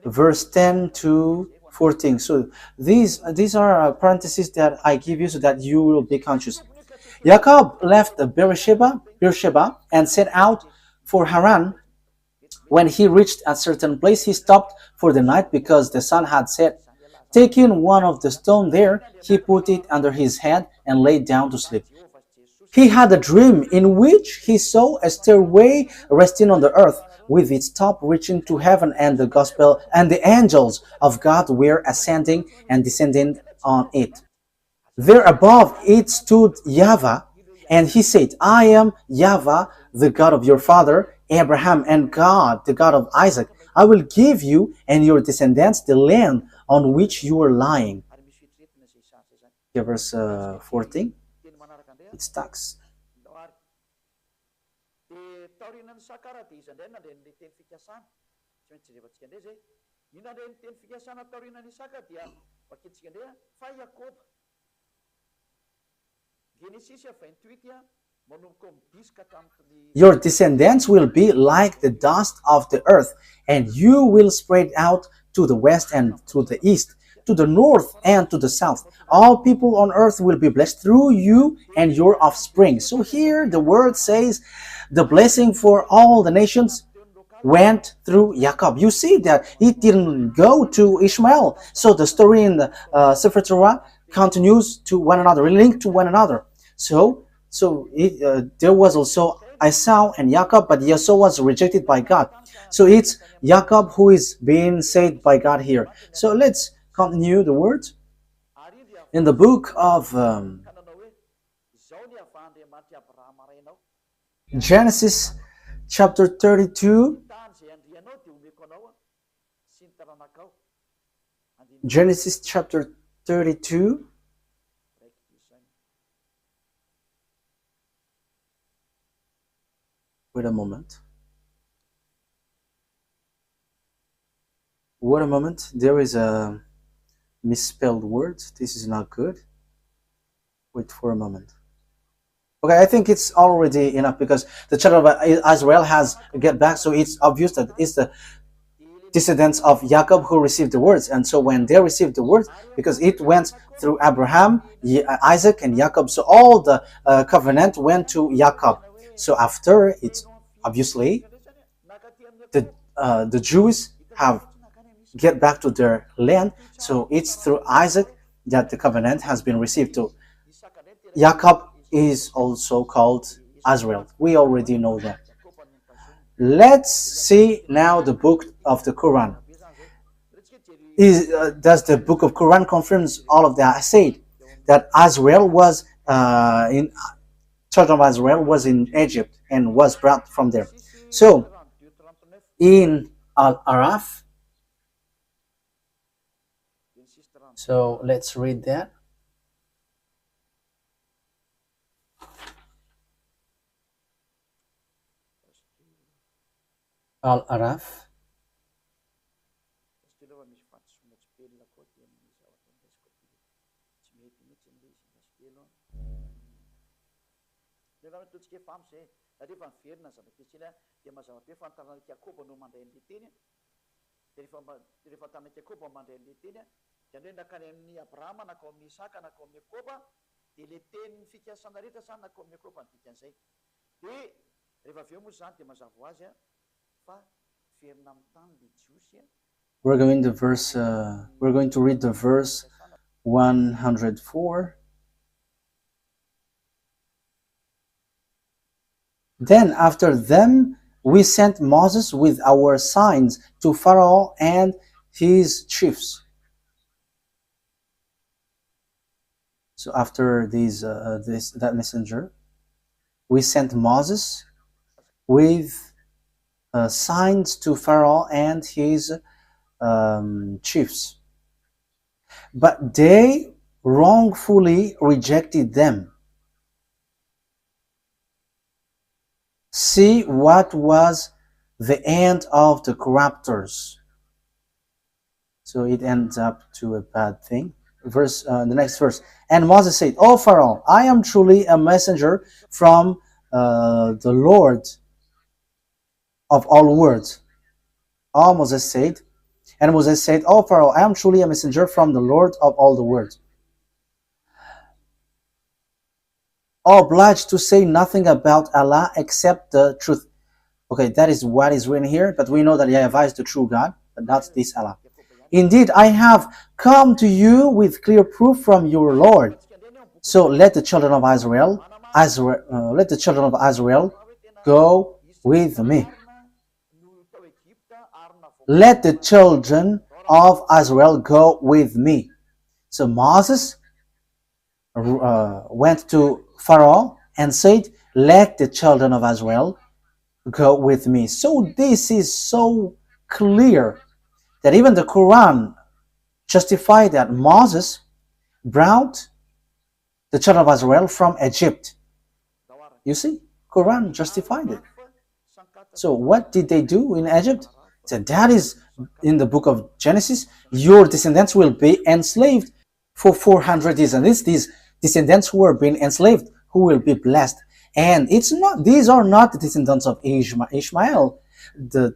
verse 10 to 14. So these are parentheses that I give you so that you will be conscious. Jacob left Beersheba and set out for Haran. When he reached a certain place, he stopped for the night because the sun had set. Taking one of the stone there, he put it under his head and lay down to sleep. He had a dream in which he saw a stairway resting on the earth, with its top reaching to heaven, and the gospel and the angels of God were ascending and descending on it. There above it stood YAHVAH, and he said, I am YAHVAH, the God of your father Abraham, and God, the God of Isaac. I will give you and your descendants the land on which you are lying. Okay, verse 14. It stacks. Your descendants will be like the dust of the earth, and you will spread out to the west and to the east, to the north and to the south. All people on earth will be blessed through you and your offspring. So here the word says the blessing for all the nations went through Jacob. You see that it didn't go to Ishmael. So the story in the Sefer Torah continues to one another, linked to one another. So there was also Esau and Jacob, but Esau was rejected by God. So it's Jacob who is being saved by God here. So let's continue the words. In the book of Genesis chapter 32, Genesis chapter 32, wait a moment. Wait a moment. There is a misspelled word. This is not good. Wait for a moment. Okay, I think it's already enough because the children of Israel has get back, so it's obvious that it's the descendants of Jacob who received the words. And so when they received the words, because it went through Abraham, Isaac, and Jacob, so all the covenant went to Jacob. So after, it's obviously the Jews have get back to their land. So it's through Isaac that the covenant has been received to. Jacob is also called Israel. We already know that. Let's see now the book of the Quran. Does the book of Quran confirms all of that? I said that Israel was children of Israel was in Egypt and was brought from there. So in Al-Araf, so let's read that. Al-Araf. We're going to verse. We're going to read the verse 104. Then after them we sent Moses with our signs to Pharaoh and his chiefs. So after that messenger, we sent Moses with signs to Pharaoh and his chiefs. But they wrongfully rejected them. See what was the end of the corruptors. So it ends up to a bad thing. The next verse. And Moses said, O Pharaoh, I am truly a messenger from the Lord of all words. Moses said, O Pharaoh, I am truly a messenger from the Lord of all the words. Obliged to say nothing about Allah except the truth. Okay, that is what is written here, but we know that YAHVAH is the true God, but not this Allah. Indeed, I have come to you with clear proof from your Lord. So let the children of let the children of Israel go with me. Let the children of Israel go with me. So Moses went to Pharaoh and said, let the children of Israel go with me. So this is so clear that even the Quran justified that Moses brought the children of Israel from Egypt. You see, Quran justified it. So what did they do in Egypt? So that is in the book of Genesis, your descendants will be enslaved for 400 years. And it's these descendants who are being enslaved who will be blessed. And it's not; these are not the descendants of Ishmael. The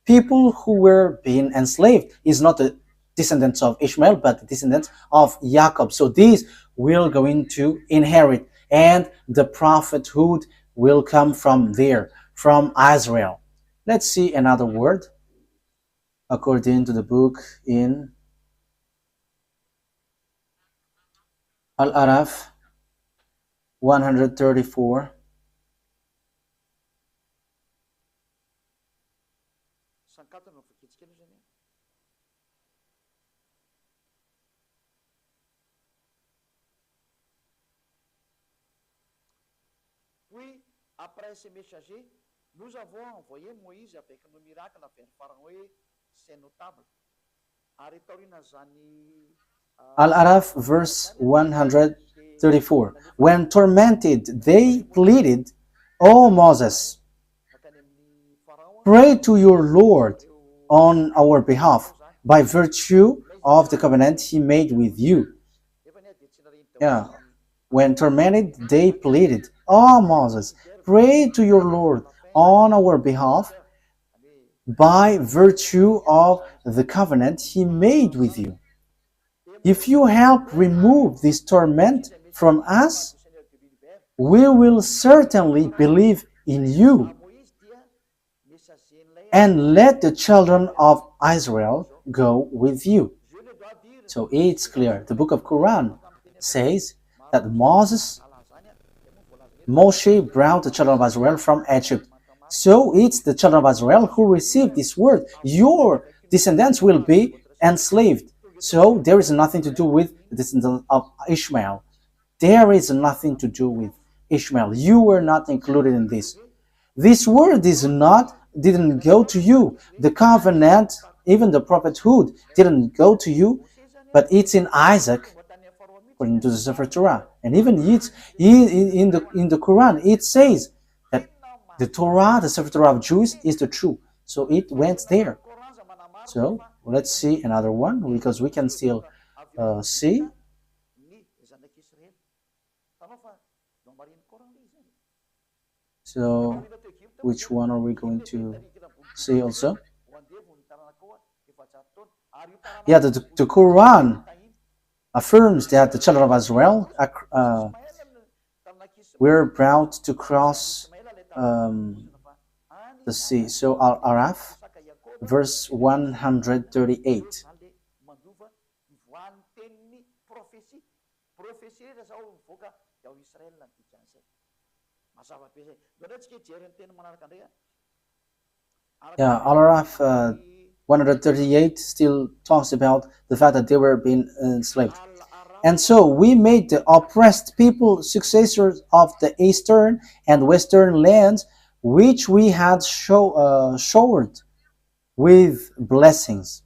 people who were being enslaved is not the descendants of Ishmael, but the descendants of Jacob. So these will going to inherit, and the prophethood will come from there, from Israel. Let's see another word according to the book in Al-Araf 134. Puis, après ces messagers, nous avons envoyé Moïse avec un miracle vers Pharaon et c'est notable. Aritaurina zany Al-Araf verse 134. When tormented, they pleaded, O Moses, pray to your Lord on our behalf by virtue of the covenant he made with you. Yeah. When tormented, they pleaded, O Moses, pray to your Lord on our behalf by virtue of the covenant he made with you. If you help remove this torment from us, we will certainly believe in you. And let the children of Israel go with you. So it's clear. The book of Quran says that Moshe brought the children of Israel from Egypt. So it's the children of Israel who received this word. Your descendants will be enslaved. So there is nothing to do with the descendants of Ishmael. There is nothing to do with Ishmael. You were not included in this. This word didn't go to you. The covenant, even the prophethood, didn't go to you, but it's in Isaac, according to the Sefer Torah. And even it's in the Quran, it says that the Torah, the Sefer Torah of Jews, is the true. So it went there. So let's see another one, because we can still see. So which one are we going to see also? Yeah, the Quran affirms that the children of Israel were brought to cross the sea. So Al-Araf, verse 138. Yeah, Al-Araf 138 still talks about the fact that they were being enslaved. And so we made the oppressed people successors of the eastern and western lands, which we had showered with blessings.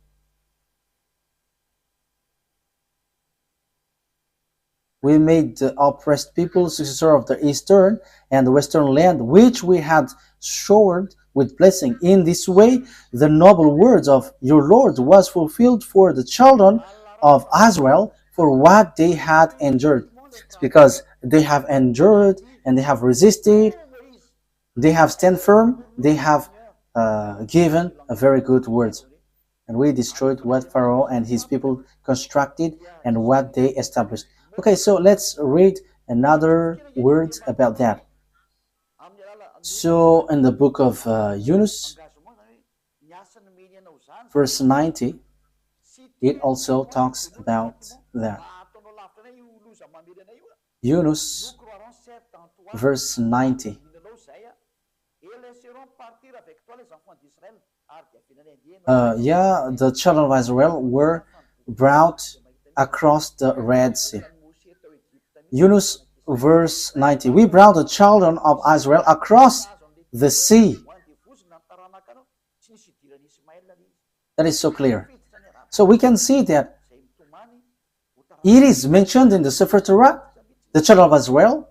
We made the oppressed people successor of the eastern and the western land, which we had showered with blessing. In this way, the noble words of your Lord was fulfilled for the children of Israel for what they had endured. It's because they have endured and they have resisted, they have stand firm, they have given a very good words. And we destroyed what Pharaoh and his people constructed and what they established. Okay, so let's read another word about that. So in the book of Yunus, verse 90, it also talks about that. Ataonao lavitra anay io loza mamery anay io a. Yunus, Croiront certes en toi. verse 90. Minanao zay a. Et laisseront partir avec toi les enfants d'Israël. Ary dia avinany andiana. Yeah, the children of Israel were brought across the Red Sea. Moshe tao Egypte ni. Yunus, verse 90. We brought the children of Israel across the sea. Ho andevozina ny taranaka anao. Tsy nisy idiran'ny Ishmael ny izy. That is so clear. Fiditra ny arabo. So we can see that Zay mitomany ho taranaka. it is mentioned in the Sefer Torah, the children of Israel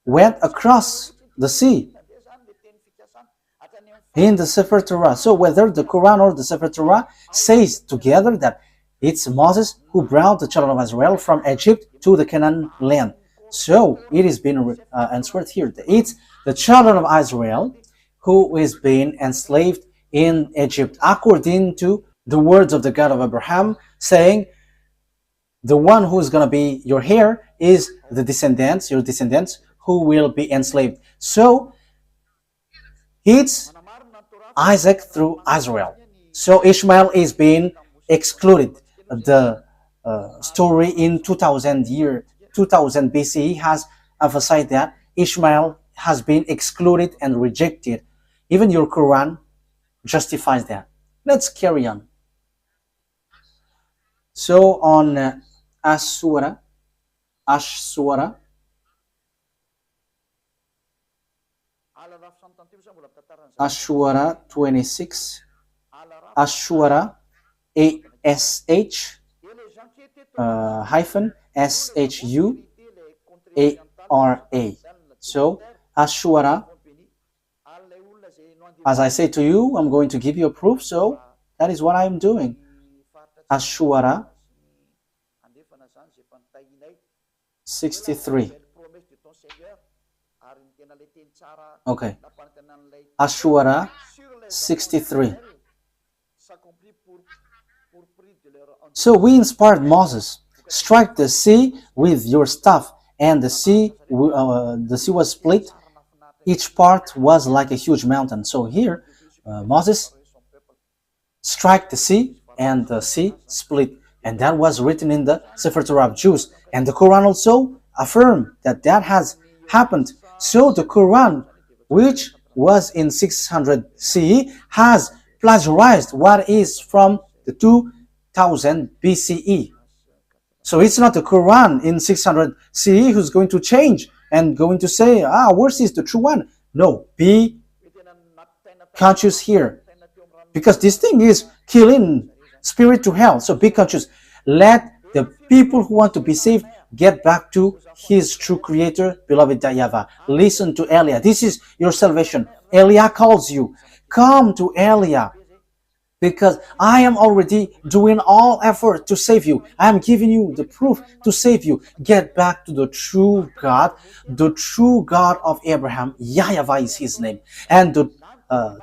went across the sea Dia zany le teny fikasana. Hatrany amin'ny in the Sefer Torah. So whether the Quran or the Sefer Torah says together that it's Moses who brought the children of Israel from Egypt to the Canaan land. So it is being answered here. It's the children of Israel who is being enslaved in Egypt, according to the words of the God of Abraham, saying, the one who is going to be your heir is the descendants, your descendants, who will be enslaved. So it's Isaac through Israel. So Ishmael is being excluded. The story in 2000 BCE has emphasized that Ishmael has been excluded and rejected. Even your Quran justifies that. Let's carry on. So on Ashura, alala fisanotantimo zany mbola tantaran'izay. Ashura 26, Ashura ASH Et les gens qui étaient au hyphen SHUARA. So Ashura, béni, alay olona zay no andeha as I say to you, I'm going to give you a proof. So that is what I'm doing. Ashura andefana zany zay efa nitahinay. 63. Belle promesse de ton Seigneur. Ary ny tena le teny tsara Okay. nampanan'ilay Ashura sur les 63. s'accomplit pour prix de leur So we inspired Moses, strike the sea with your staff, and the sea was split. Each part was like a huge mountain. So here, Moses strike the sea, and the sea split. And that was written in the Sefer Torah of Jews. And the Quran also affirmed that that has happened. So the Quran, which was in 600 CE, has plagiarized what is from the 2000 BCE. So it's not the Quran in 600 CE who's going to change and going to say, ours is the true one. No, be conscious here. Because this thing is killing spirit to hell. So be conscious. Let the people who want to be saved get back to his true creator, beloved YAHVAH. Listen to Elia. This is your salvation. Elia calls you. Come to Elia. Because I am already doing all effort to save you. I am giving you the proof to save you. Get back to the true God of Abraham. YAHVAH is his name. And the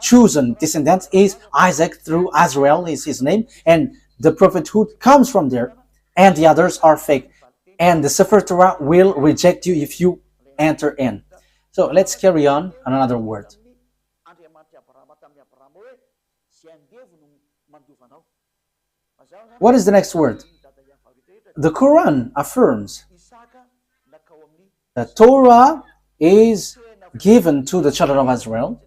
chosen descendant is Isaac through Israel is his name. And the prophethood comes from there. And the others are fake. And the Sefer Torah will reject you if you enter in. So let's carry on another word. Andriamanitra Abrahama tamin'ny Abrahama hoe zay andevo no mandovanao. Mazava zany What is the next word? dada Yahavah rehetrarehetra. The Quran affirms Isaka nakao amin'ny that Torah is given to the children of Israel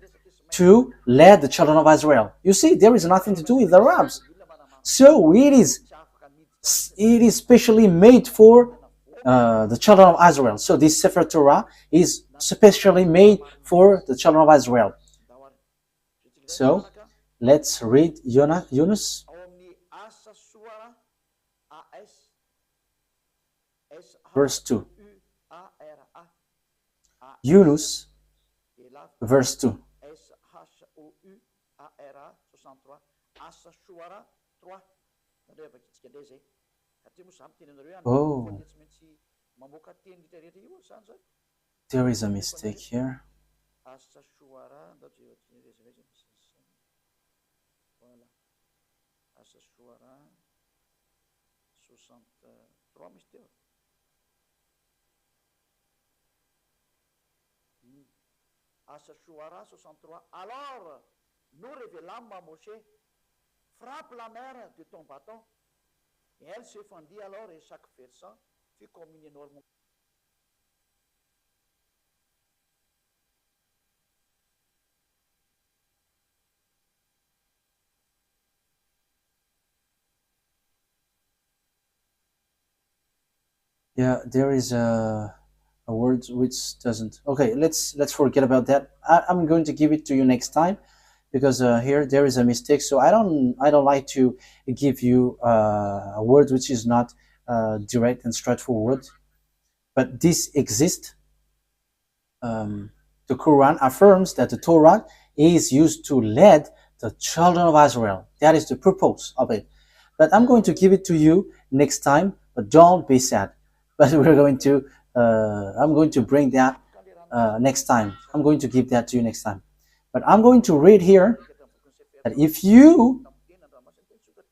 to lead the children of Israel. You see, there is nothing to do with the Arabs. So it is specially made for the children of Israel. So this Sefer Torah is specially made for the children of Israel. So let's read Yunus, ao amin'ny asa soara AS verse 2. SHOUARA Yunus, verse 2. SHOUARA 63 asa soara 3 nareo avakitsika ndray zay satria moa zany teny anareo Oh. any tsy maintsy mamoaka teny rehetrarehetra io zany zany There is a mistake here. asa soara ndao rezareza voilà asa soara 63 misy teo asa soara 63 alors nous révélâmes à Moshe frappe la mer de ton bâton Elle se fendit alors et chaque versant fut comme une énorme. Yeah, there is a word which doesn't. Okay, let's forget about that. I'm going to give it to you next time because here there is a mistake. So I don't like to give you a word which is not direct and straightforward. But this exists. The Quran affirms that the Torah is used to lead the children of Israel. That is the purpose of it. But I'm going to give it to you next time. But don't be sad. But I'm going to bring that next time. I'm going to give that to you next time. But I'm going to read here that if you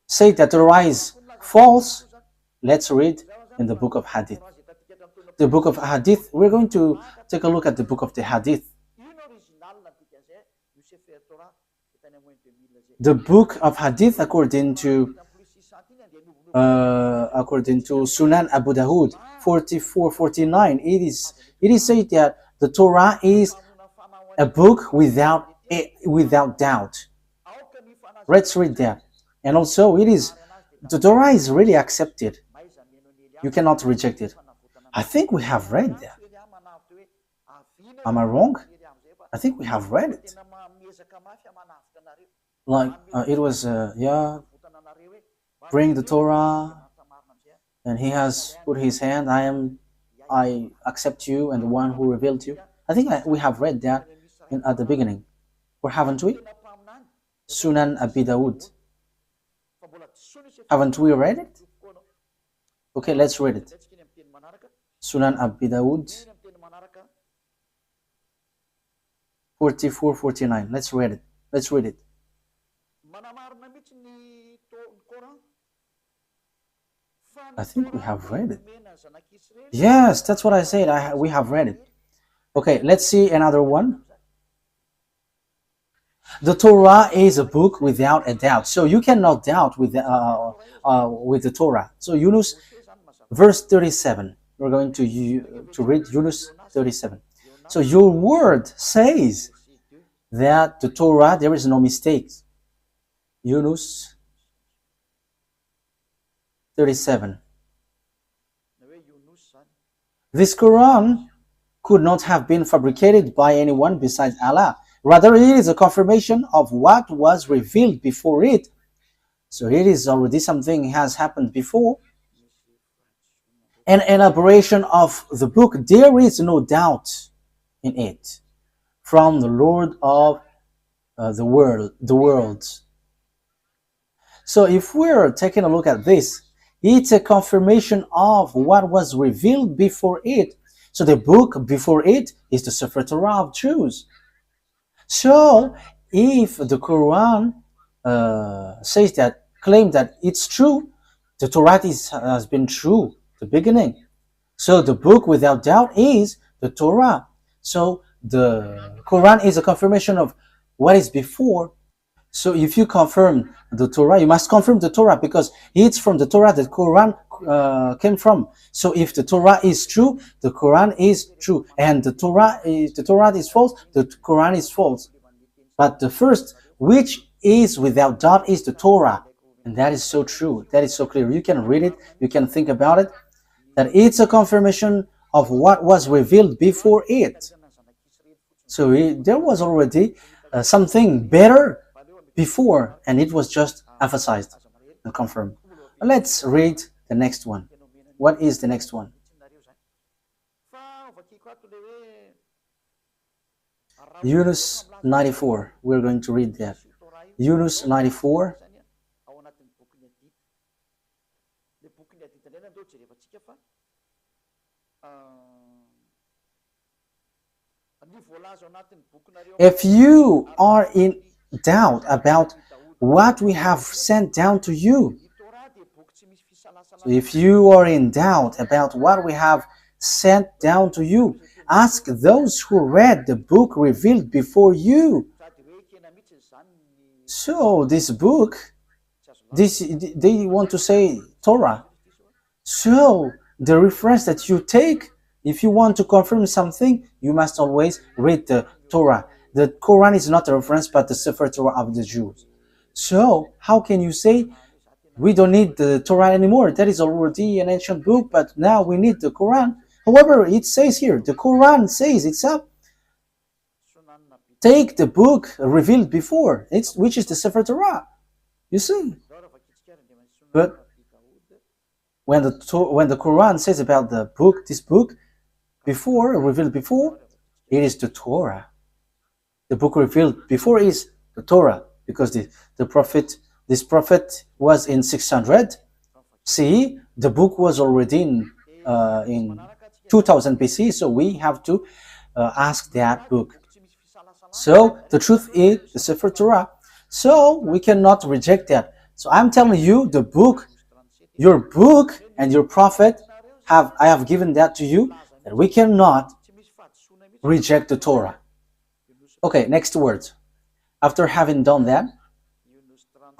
say that the Torah is false, let's read in the book of Hadith. The book of Hadith, we're going to take a look at the book of the Hadith. The book of Hadith, according to Sunan Abu Dawud 44:49, it is said that the Torah is a book without doubt. Let's read that. And also, the Torah is really accepted. You cannot reject it. I think we have read that. Am I wrong? I think we have read it. Like it was, bring the Torah, and he has put his hand. I accept you, and the one who revealed you. I think we have read that at the beginning, or haven't we? Sunan Abi Dawud. Haven't we read it? Okay, let's read it. Sunan Abi Dawud 44:49. Let's read it. Let's read it. I think we have read it. Yes, that's what I said. We have read it. Okay, let's see another one. The Torah is a book without a doubt. So you cannot doubt with the Torah. So Yunus, verse 37. We're going to read Yunus 37. So your word says that the Torah, there is no mistake. Yunus 37. This Quran could not have been fabricated by anyone besides Allah. Rather, it is a confirmation of what was revealed before it. So it is already something has happened before. An elaboration of the book, there is no doubt in it, from the Lord of the world. So if we're taking a look at this, it's a confirmation of what was revealed before it. So the book before it is the Sefer Torah of Jews. So if the Quran claim that it's true, the Torah has been true the beginning. So the book without doubt is the Torah. So the Quran is a confirmation of what is before. So if you confirm the Torah, you must confirm the Torah because it's from the Torah that Quran came from. So if the Torah is true, the Quran is true, and the Torah is false, the Quran is false. But the first, which is without doubt, is the Torah, and that is so true. That is so clear. You can read it, you can think about it. That it's a confirmation of what was revealed before it. So there was already something better before, and it was just emphasized and confirmed. Let's read the next one. What is the next one? Yunus 94. We're going to read that. Yunus 94. If you are in doubt about what we have sent down to you, so if you are in doubt about what we have sent down to you, ask those who read the book revealed before you. So this book they want to say Torah. So the reference that you take, if you want to confirm something, you must always read the Torah. The Quran is not a reference, but the Sefer Torah of the Jews. So how can you say we don't need the Torah anymore? That is already an ancient book, but now we need the Quran. However, it says here, the Quran says itself, take the book revealed before, which is the Sefer Torah. You see? But when the Quran says about the book, this book, before, revealed before, it is the Torah. The book revealed before is the Torah, because this prophet was in 600 CE. The book was already in 2000 BC, so we have to ask that book. So the truth is the Sefer Torah. So we cannot reject that. So I'm telling you, the book, your book and your prophet, I have given that to you, that we cannot reject the Torah. Okay, next word. After having done that,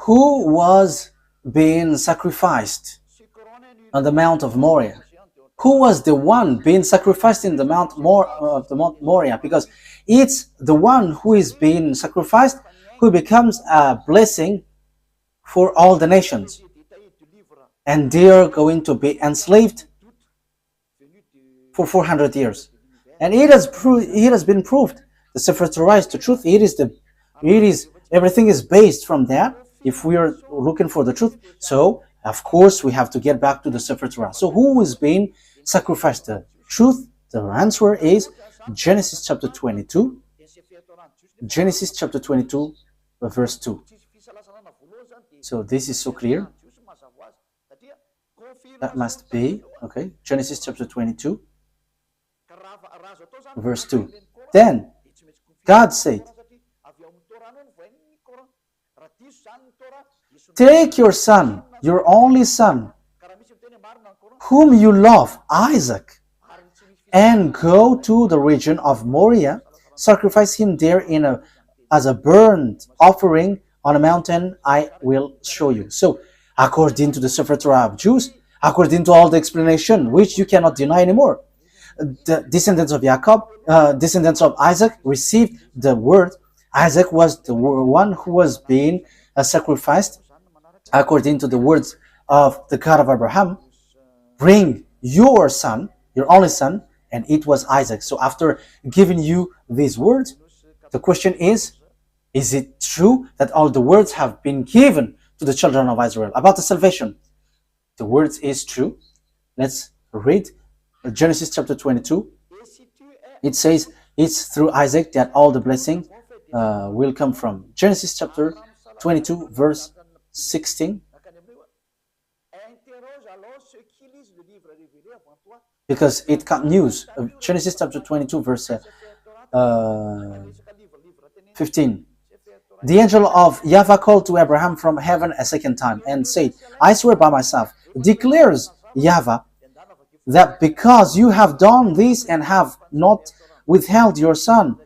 who was being sacrificed on the Mount of Moriah? Who was the one being sacrificed in the Mount Moriah? Because it's the one who is being sacrificed who becomes a blessing for all the nations. And they are going to be enslaved for 400 years. And it has been proved. The Sefer Torah is the truth. Everything is based from that. If we are looking for the truth, so of course we have to get back to the Sefer Torah. So who is being sacrificed? The truth. The answer is Genesis chapter 22. Genesis chapter 22, verse 2. So this is so clear. That must be, okay, Genesis chapter 22, verse 2. Then God said, take your son, your only son, whom you love, Isaac, and go to the region of Moriah, sacrifice him there as a burnt offering on a mountain I will show you. So, according to the Sefer Torah of Jews, according to all the explanation, which you cannot deny anymore, the descendants of descendants of Isaac received the word. Isaac was the one who was being sacrificed according to the words of the God of Abraham. Bring your son, your only son, and it was Isaac. So after giving you these words, the question is it true that all the words have been given to the children of Israel about the salvation? The words is true. Let's read Genesis chapter 22. It says it's through Isaac that all the blessing will come from. Genesis chapter 22 verse 16. Because it continues. Genesis chapter 22 verse 15. The angel of YAHVAH called to Abraham from heaven a second time and said, I swear by myself, declares YAHVAH, that because you have done this and have not withheld your son,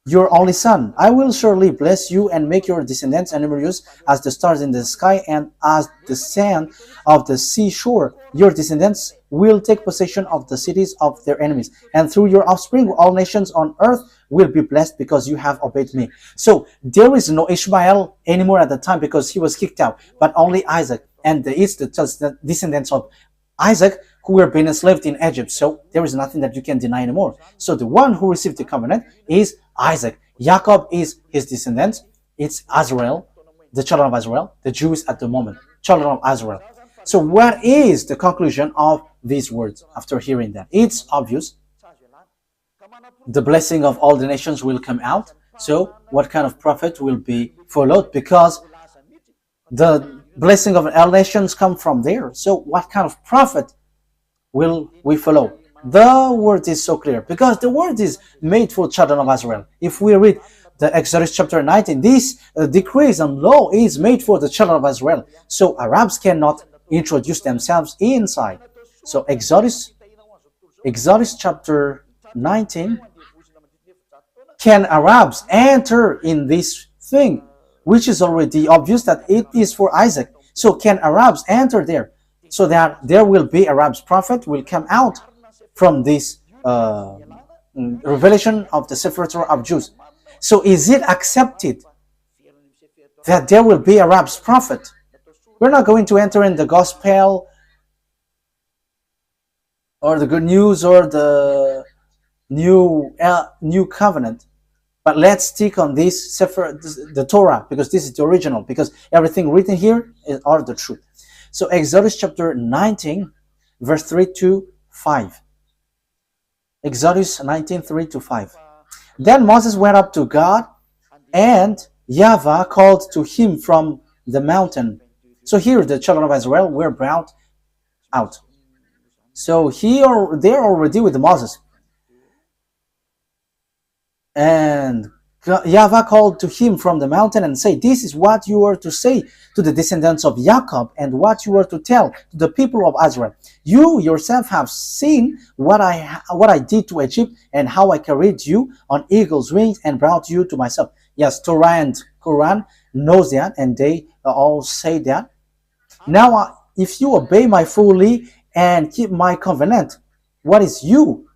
your only son, I will surely bless you and make your descendants numerous as the stars in the sky and as the sand of the seashore. Your descendants will take possession of the cities of their enemies, and through your offspring all nations on earth will be blessed because you have obeyed me. So there is no Ishmael anymore at the time because he was kicked out, but only Isaac, and it's the descendants of Isaac who were being enslaved in Egypt. So there is nothing that you can deny anymore. So the one who received the covenant is Isaac. Jacob is his descendants. It's Israel, the children of Israel, the Jews at the moment, children of Israel. So what is the conclusion of these words after hearing that? It's obvious. The blessing of all the nations will come out. So what kind of prophet will be followed? Because the blessing of all nations come from there. So what kind of prophet will we follow? The word is so clear because the word is made for children of Israel. If we read the Exodus chapter 19, this decrees and law is made for the children of Israel. So Arabs cannot introduce themselves inside. So Exodus chapter 19, can Arabs enter in this thing? which is already obvious that it is for Isaac. So can Arabs enter there? So that there will be Arabs prophet will come out from this revelation of the Sefer Torah of Jews. So is it accepted that there will be Arabs prophet? We're not going to enter in the gospel or the good news or the new covenant, but let's stick on this Sefer, the Torah, because this is the original, because everything written here are the truth. So Exodus chapter 19, verse 3 to 5. Exodus 19, 3 to 5. Then Moses went up to God, and YAHVAH called to him from the mountain. So here the children of Israel were brought out. So they're already with Moses. And YAHVAH called to him from the mountain and said, "This is what you are to say to the descendants of Jacob, and what you are to tell to the people of Israel. You yourself have seen what I did to Egypt, and how I carried you on eagle's wings and brought you to myself." Yes, Torah and Quran knows that, and they all say that. Now, if you obey my fully and keep my covenant, what is you?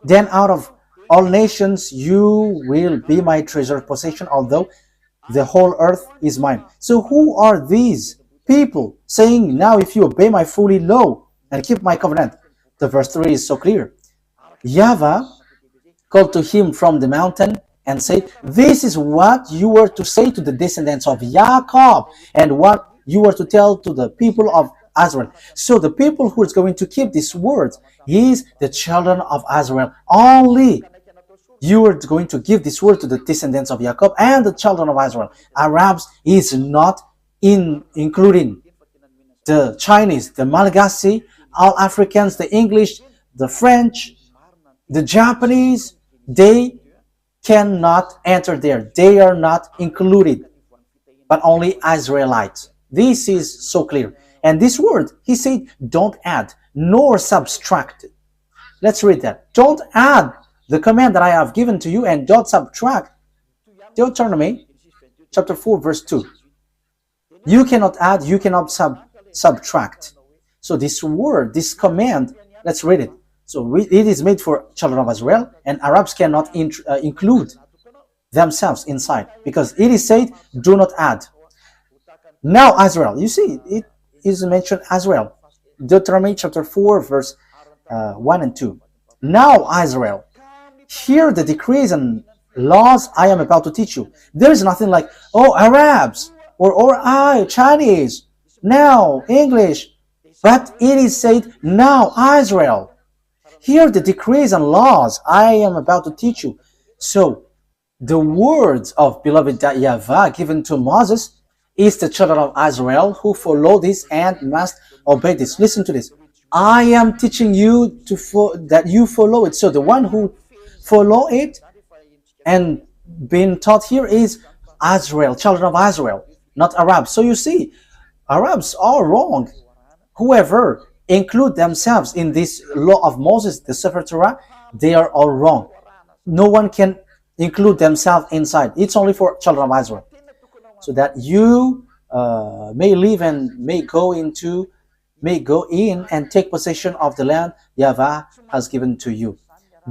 Then out of all nations you will be my treasured possession, although the whole earth is mine. So who are these people saying, now if you obey my fully law and keep my covenant? The verse 3 is so clear. YAHVAH called to him from the mountain and said, "This is what you were to say to the descendants of Jacob, and what you were to tell to the people of Israel." So the people who is going to keep these words is the children of Israel only. You are going to give this word to the descendants of Jacob and the children of Israel. Arabs is not including the Chinese, the Malagasy, all Africans, the English, the French, the Japanese. They cannot enter there. They are not included, but only Israelites. This is so clear. And this word, he said, don't add nor subtract. Let's read that. Don't add the command that I have given to you, and don't subtract. Deuteronomy chapter 4 verse 2. You cannot add, you cannot subtract. So this word, this command, let's read it. So it is made for children of Israel, and Arabs cannot include themselves inside, because it is said, do not add. Now Israel, you see, it is mentioned Israel. Deuteronomy chapter 4 verse 1 and 2. Now Israel, hear the decrees and laws I am about to teach you. There is nothing like, oh, Arabs, or Chinese, now English. But it is said, now Israel, hear the decrees and laws I am about to teach you. So the words of beloved YAHVAH given to Moses is the children of Israel who follow this and must obey this. Listen to this. I am teaching you that you follow it. So the one who follow it and being taught here is Israel, children of Israel, not Arabs. So you see, Arabs are wrong. Whoever include themselves in this law of Moses, the Sefer Torah, they are all wrong. No one can include themselves inside. It's only for children of Israel. So that you may live and may go in and take possession of the land YAHVAH has given to you.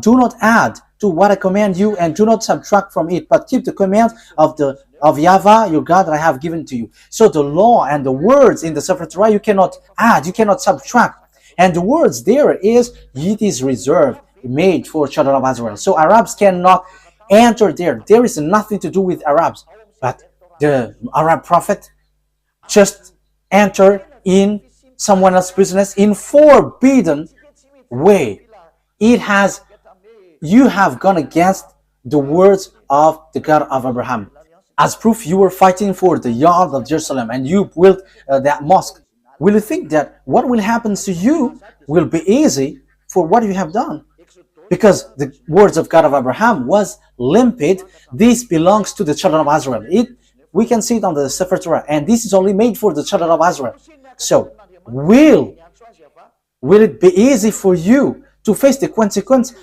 Do not add to what I command you, and do not subtract from it, but keep the command of YAHVAH your God that I have given to you. So the law and the words in the Sefer Torah, you cannot add, you cannot subtract. And the words there is, it is reserved, made for children of Israel. So Arabs cannot enter there. There is nothing to do with Arabs. But the Arab prophet just enter in someone else's business in forbidden way. You have gone against the words of the God of Abraham. As proof, you were fighting for the yard of Jerusalem, and you built that mosque. Will you think that what will happen to you will be easy for what you have done? Because the words of God of Abraham was limpid. This belongs to the children of Israel. We can see it on the Sefer Torah, and this is only made for the children of Israel. So, will it be easy for you to face the consequence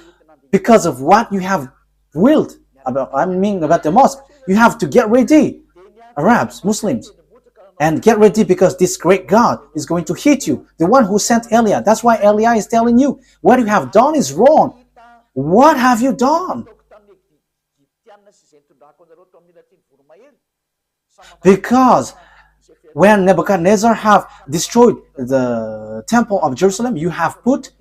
because of what you have willed about the mosque? You have to get ready, Arabs, Muslims, and get ready because this great God is going to hit you. The one who sent Elia. That's why Elia is telling you, what you have done is wrong. What have you done? Because when Nebuchadnezzar have destroyed the temple of Jerusalem, you have built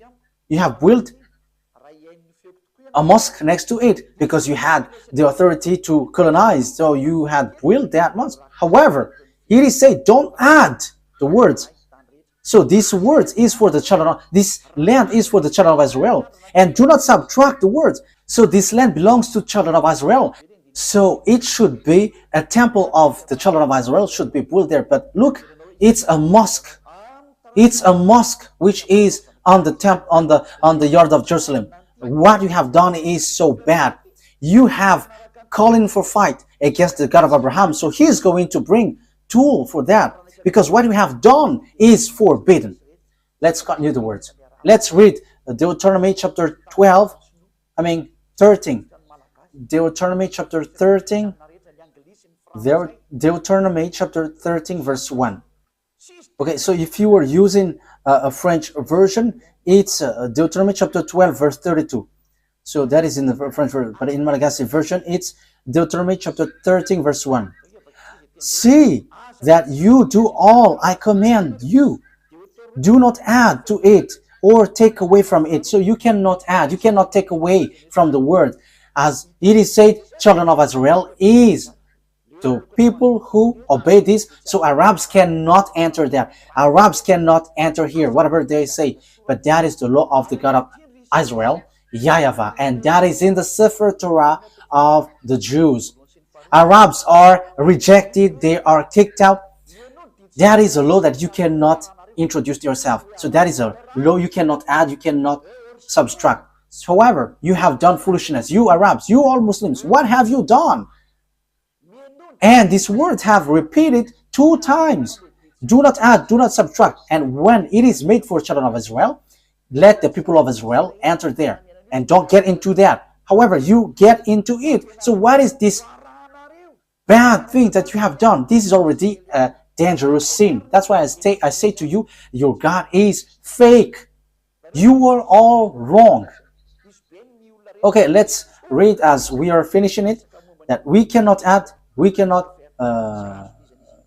a mosque next to it because you had the authority to colonize. So you had built that mosque. However, it is said, don't add the words. So this words is for the children of, this land is for the children of Israel, and do not subtract the words. So this land belongs to children of Israel. So it should be a temple of the children of Israel should be built there. But look, it's a mosque. It's a mosque which is on the on the yard of Jerusalem. What you have done is so bad. You have calling for fight against the God of Abraham. So he is going to bring tool for that, because what you have done is forbidden. Let's continue the words. Let's read Deuteronomy chapter 13. Deuteronomy chapter 13. Deuteronomy chapter 13 verse 1. Okay, so if you were using a French version, it's Deuteronomy chapter 12 verse 32. So that is in the French version, but in Malagasy version, it's Deuteronomy chapter 13 verse 1. See that you do all I command you. Do not add to it or take away from it. So you cannot add, you cannot take away from the word. As it is said, children of Israel is to people who obey this. So Arabs cannot enter there. Arabs cannot enter here, whatever they say. But that is the law of the God of Israel, YAHVAH, and that is in the Sefer Torah of the Jews. Arabs are rejected, they are kicked out. That is a law that you cannot introduce yourself. So that is a law you cannot add, you cannot subtract. However, you have done foolishness. You Arabs, you all Muslims, what have you done? And these words have repeated 2 times. Do not add, do not subtract. And when it is made for children of Israel, let the people of Israel enter there. And don't get into that. However, you get into it. So what is this bad thing that you have done? This is already a dangerous sin. That's why I say to you, your God is fake. You are all wrong. Okay, let's read as we are finishing it, that we cannot add, we cannot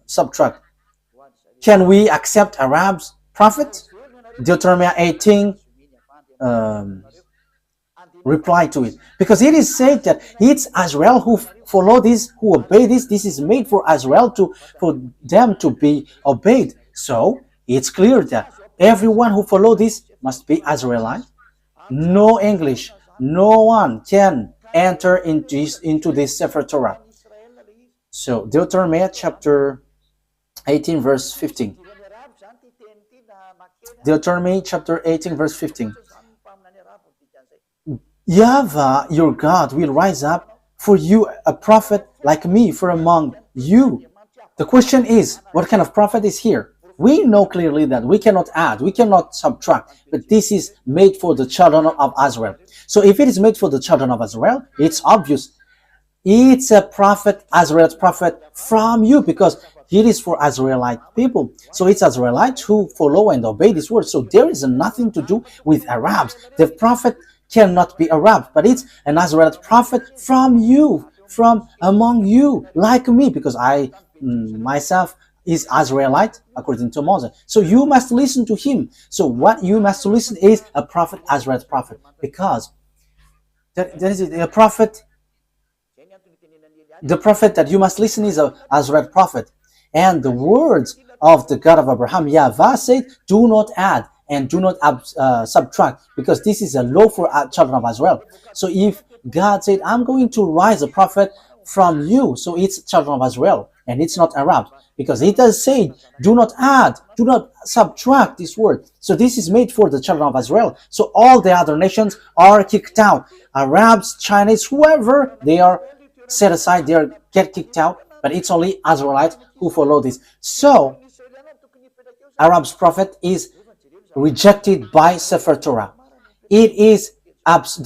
subtract. Can we accept Arabs prophet? Deuteronomy 18 reply to it, because it is said that it's Israel who follow this, who obey this. This is made for Israel for them to be obeyed. So it's clear that everyone who follow this must be Israelite. No English, no one can enter into this Sefer Torah. So Deuteronomy chapter 18 verse 15. Deuteronomy chapter 18 verse 15. YAHVAH, your God, will rise up for you a prophet like me from among you. The question is, what kind of prophet is here? We know clearly that we cannot add, we cannot subtract, but this is made for the children of Israel. So if it is made for the children of Israel, it's obvious. It's a prophet, Israel's prophet from you, because it is for Israelite people. So it's Israelites who follow and obey this word. So there is nothing to do with Arabs. The prophet cannot be Arab, but it's an Israelite prophet from you, from among you, like me, because I myself is Israelite according to Moses. So you must listen to him. So what you must listen is a prophet, Israelite prophet, because there is a prophet. The prophet that you must listen is a Israelite prophet, and the words of the God of Abraham, YAHVAH, said, "Do not add and do not subtract," because this is a law for children of Israel. So if God said, "I'm going to rise a prophet from you," so it's children of Israel and it's not Arabs, because it does say, "Do not add, do not subtract," this word. So this is made for the children of Israel. So all the other nations are kicked out. Arabs, Chinese, whoever, they are set aside, they get kicked out. But it's only Israelites who follow this. So Arab's prophet is rejected by Sefer Torah. They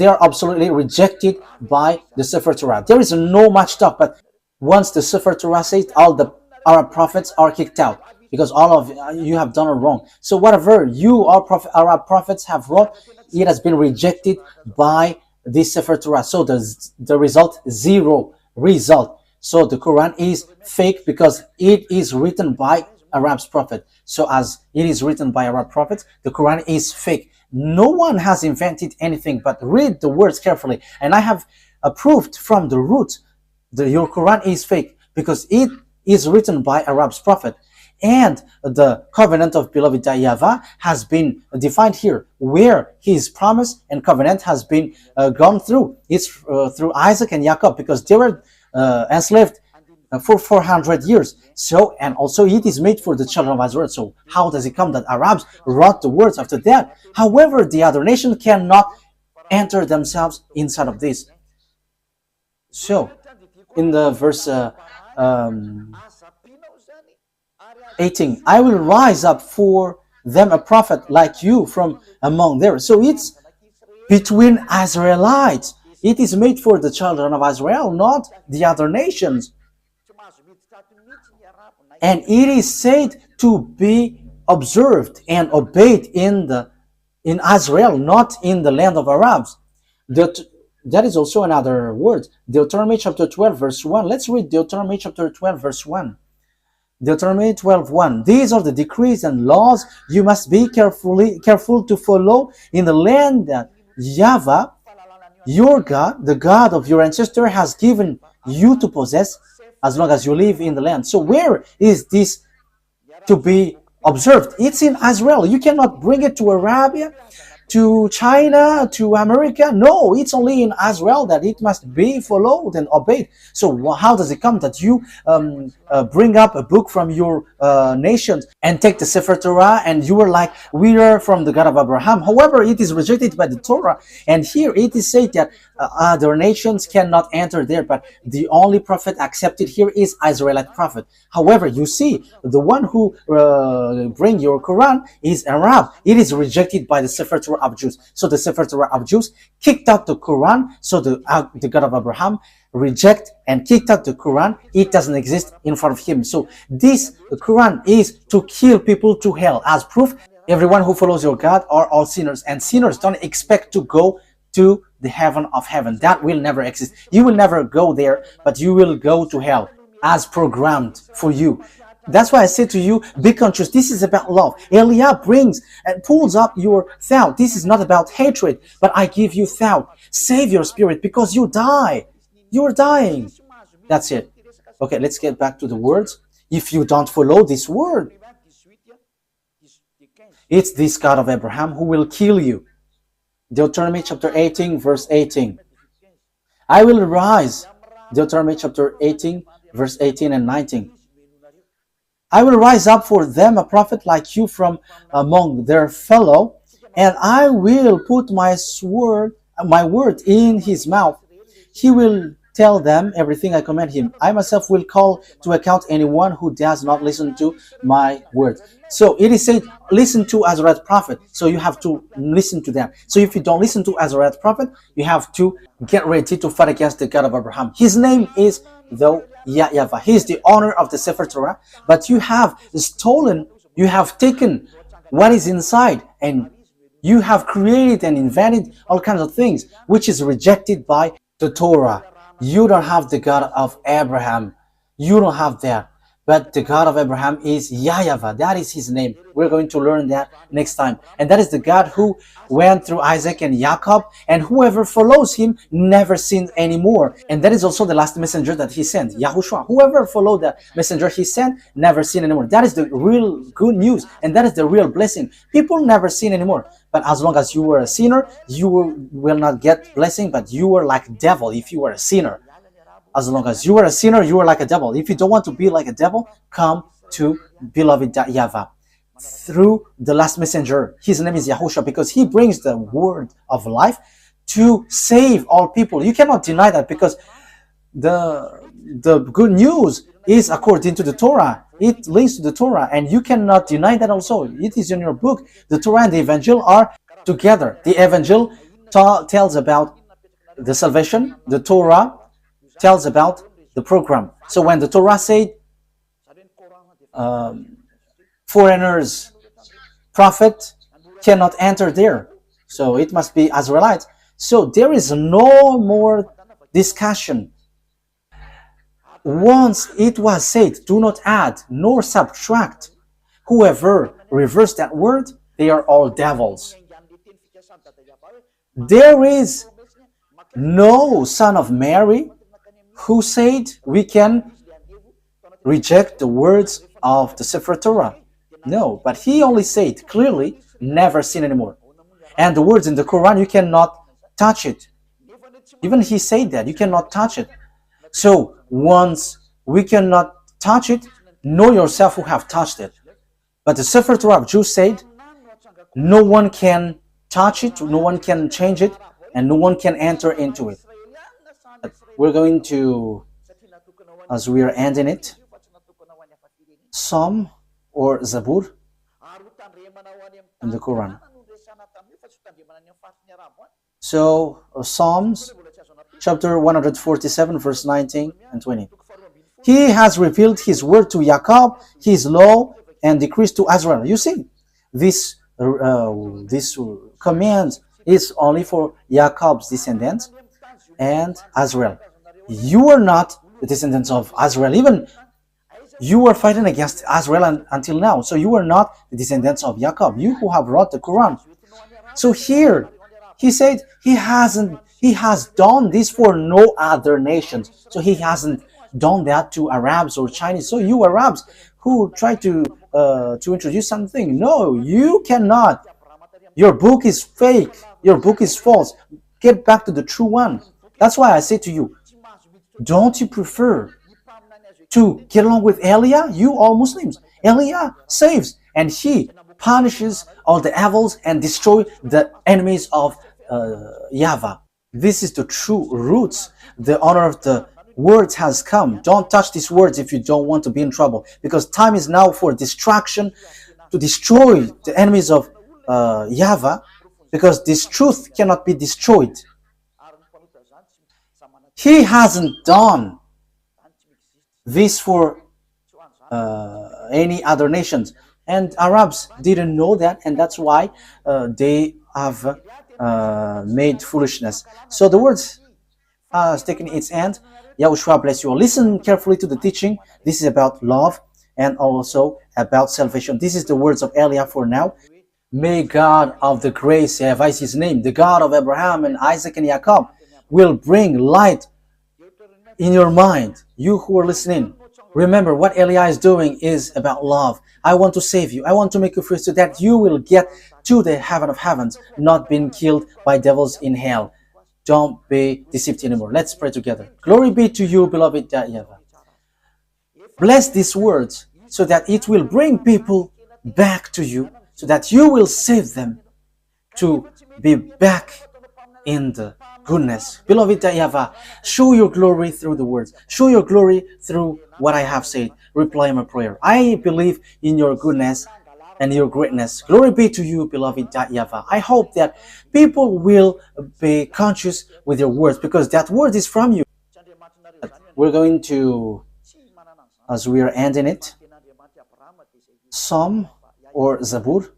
are absolutely rejected by the Sefer Torah. There is no much talk, but Once the Sefer Torah says, all the Arab prophets are kicked out because all of you have done it wrong. So whatever you Arab prophets have wrought, it has been rejected by this Sefer Torah. So the result, zero result. So the Quran is fake because it is written by Arab's prophet. So as it is written by Arab prophets, the Quran is fake. No one has invented anything, but read the words carefully. And I have proved from the root that your Quran is fake because it is written by Arab's prophet. And the covenant of beloved YAHVAH has been defined here, where his promise and covenant has been gone through. It's through Isaac and Jacob, because they were enslaved for 400 years. So, and also it is made for the children of Israel. So how does it come that Arabs wrote the words after that? However, the other nation cannot enter themselves inside of this. So, in the verse 18, I will rise up for them a prophet like you from among them. So it's between Israelites. It is made for the children of Israel, not the other nations. And it is said to be observed and obeyed in Israel, not in the land of Arabs. That is also another word. Deuteronomy chapter 12 verse 1. Let's read Deuteronomy chapter 12 verse 1. Deuteronomy 12:1. These are the decrees and laws you must be careful to follow in the land that YAHVAH, your God, the God of your ancestor, has given you to possess as long as you live in the land. So where is this to be observed? It's in Israel. You cannot bring it to Arabia, to China, to America. No, it's only in Israel that it must be followed and obeyed. So how does it come that you bring up a book from your nations and take the Sefer Torah and you are like, we are from the God of Abraham? However, it is rejected by the Torah. And here it is said that other nations cannot enter there, but the only prophet accepted here is Israelite prophet. However, you see, the one who bring your Quran is Arab. It is rejected by the Sefer Torah of Jews. So the Sefer Torah of Jews kicked out the Quran. So the God of Abraham reject and kicked out the Quran. It doesn't exist in front of him. So this Quran is to kill people to hell. As proof, everyone who follows your God are all sinners, and sinners don't expect to go to the heaven of heaven. That will never exist. You will never go there, but you will go to hell as programmed for you. That's why I say to you, be conscious. This is about love. Eliah brings and pulls up your thought. This is not about hatred, but I give you thought. Save your spirit because you die. You are dying. That's it. Okay, let's get back to the words. If you don't follow this word, it's this God of Abraham who will kill you. Deuteronomy chapter 18 verse 18. I will rise. Deuteronomy chapter 18 verse 18 and 19. I will rise up for them a prophet like you from among their fellow, and I will put my word in his mouth. He will tell them everything I command him. I myself will call to account anyone who does not listen to my word. So it is said, listen to Azariah prophet. So you have to listen to them. So if you don't listen to Azariah prophet, you have to get ready to fight against the God of Abraham. His name is though YAHVAH. He is the owner of the Sefer Torah, but you have stolen, you have taken what is inside, and you have created and invented all kinds of things, which is rejected by the Torah. You don't have the God of Abraham. You don't have that. But the God of Abraham is YAHVAH. That is his name. We're going to learn that next time. And that is the God who went through Isaac and Jacob, and whoever follows him never sins anymore. And that is also the last messenger that he sent, YAHOSHUAH. Whoever followed the messenger he sent never sin anymore. That is the real good news, and that is the real blessing. People never sin anymore. But as long as you were a sinner, you will not get blessing, but you were like devil if you were a sinner. As long as you are a sinner, you are like a devil. If you don't want to be like a devil, come to beloved YAHVAH. Through the last messenger, his name is YAHOSHUAH, because he brings the word of life to save all people. You cannot deny that, because the good news is according to the Torah. It leads to the Torah, and you cannot deny that also. It is in your book. The Torah and the Evangel are together. The Evangel tells about the salvation. The Torah tells about the program. So when the Torah said foreigners, prophet cannot enter there, so it must be Israelites. So there is no more discussion. Once it was said, do not add nor subtract, whoever reversed that word, they are all devils. There is no son of Mary who said we can reject the words of the Sefer Torah. No, but he only said clearly, never sin anymore. And the words in the Quran, you cannot touch it. Even he said that, you cannot touch it. So once we cannot touch it, know yourself who have touched it. But the Sefer Torah of Jews said, no one can touch it, no one can change it, and no one can enter into it. But we're going to, as we are ending it, Psalm or Zabur in the Quran. So Psalms chapter 147 verse 19 and 20. He has revealed his word to Jacob, his law and decrees to Israel. You see, this command is only for Jacob's descendants and Israel. You are not the descendants of Israel. Even you are fighting against Israel until now. So you are not the descendants of Jacob. You who have wrote the Quran. So here, he said he has done this for no other nations. So he hasn't done that to Arabs or Chinese. So you Arabs who try to introduce something, no, you cannot. Your book is fake. Your book is false. Get back to the true one. That's why I say to you, don't you prefer to get along with Elia? You all Muslims. Elia saves and he punishes all the evils and destroy the enemies of YAHVAH. This is the true roots. The honor of the words has come. Don't touch these words if you don't want to be in trouble, because time is now for destruction, to destroy the enemies of YAHVAH, because this truth cannot be destroyed. He hasn't done this for any other nations, and Arabs didn't know that, and that's why they have made foolishness. So the words has taken its end. YAHOSHUAH bless you all. Listen carefully to the teaching. This is about love and also about salvation. This is the words of Elia for now. May God of the grace, YAHVAH is his name, the God of Abraham and Isaac and Jacob, will bring light in your mind. You who are listening, remember what Elia is doing is about love. I want to save you. I want to make you free so that you will get to the heaven of heavens, not being killed by devils in hell. Don't be deceived anymore. Let's pray together. Glory be to you, beloved YAHVAH. Bless these words so that it will bring people back to you, so that you will save them to be back in the goodness. Beloved YAHVAH, show your glory through the words. Show your glory through what I have said. Reply my prayer. I believe in your goodness and your greatness. Glory be to you, beloved YAHVAH. I hope that people will be conscious with your words, because that word is from you. We're going to, as we are ending it, Psalm or Zabur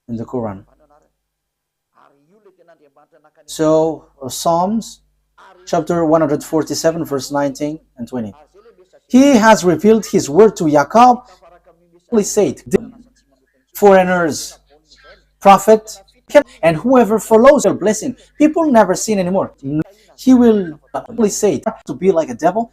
in the Quran. So Psalms chapter 147 verse 19 and 20. He has revealed his word to Jacob. He said, foreigners, prophet, and whoever follows your blessing. People never sin anymore. He will say to be like a devil.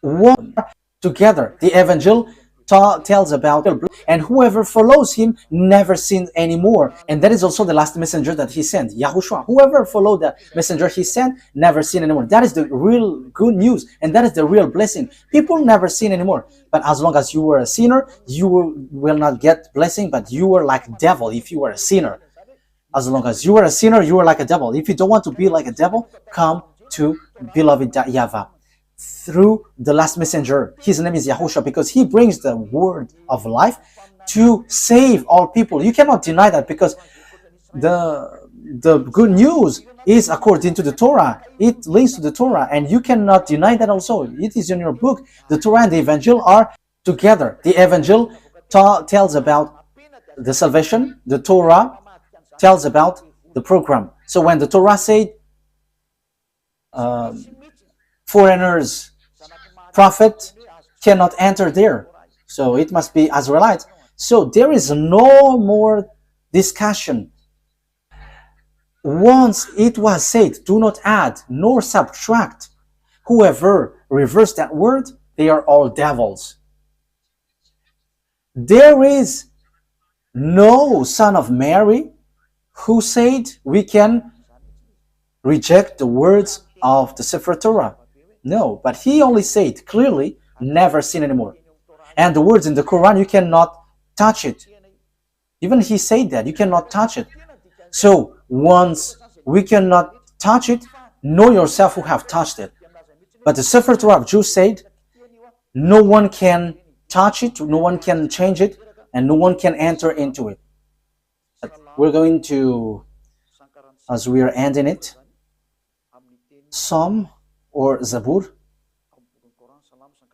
One together, the evangel tells about, and whoever follows him never sins anymore. And that is also the last messenger that he sent, YAHOSHUAH. Whoever followed the messenger he sent never sin anymore. That is the real good news, and that is the real blessing. People never sin anymore. But as long as you were a sinner, you will not get blessing, but you were like a devil if you were a sinner. As long as you were a sinner, you were like a devil. If you don't want to be like a devil, come to beloved YAHVAH. Through the last messenger, his name is YAHOSHUAH, because he brings the word of life to save all people. You cannot deny that, because the the good news is according to the Torah. It links to the Torah, and you cannot deny that also. It is in your book. The Torah and the Evangel are together. The Evangel tells about the salvation. The Torah tells about the program. So when the Torah said foreigners, prophet cannot enter there, so it must be Israelites. So there is no more discussion. Once it was said, do not add nor subtract. Whoever reverse that word, they are all devils. There is no son of Mary who said we can reject the words of the Sefer Torah. No, but he only said clearly, never sin anymore. And the words in the Quran, you cannot touch it. Even he said that, you cannot touch it. So once we cannot touch it, know yourself who have touched it. But the Sefer Torah of Jews said, no one can touch it, no one can change it, and no one can enter into it. But we're going to, as we are ending it, Psalm or Zabur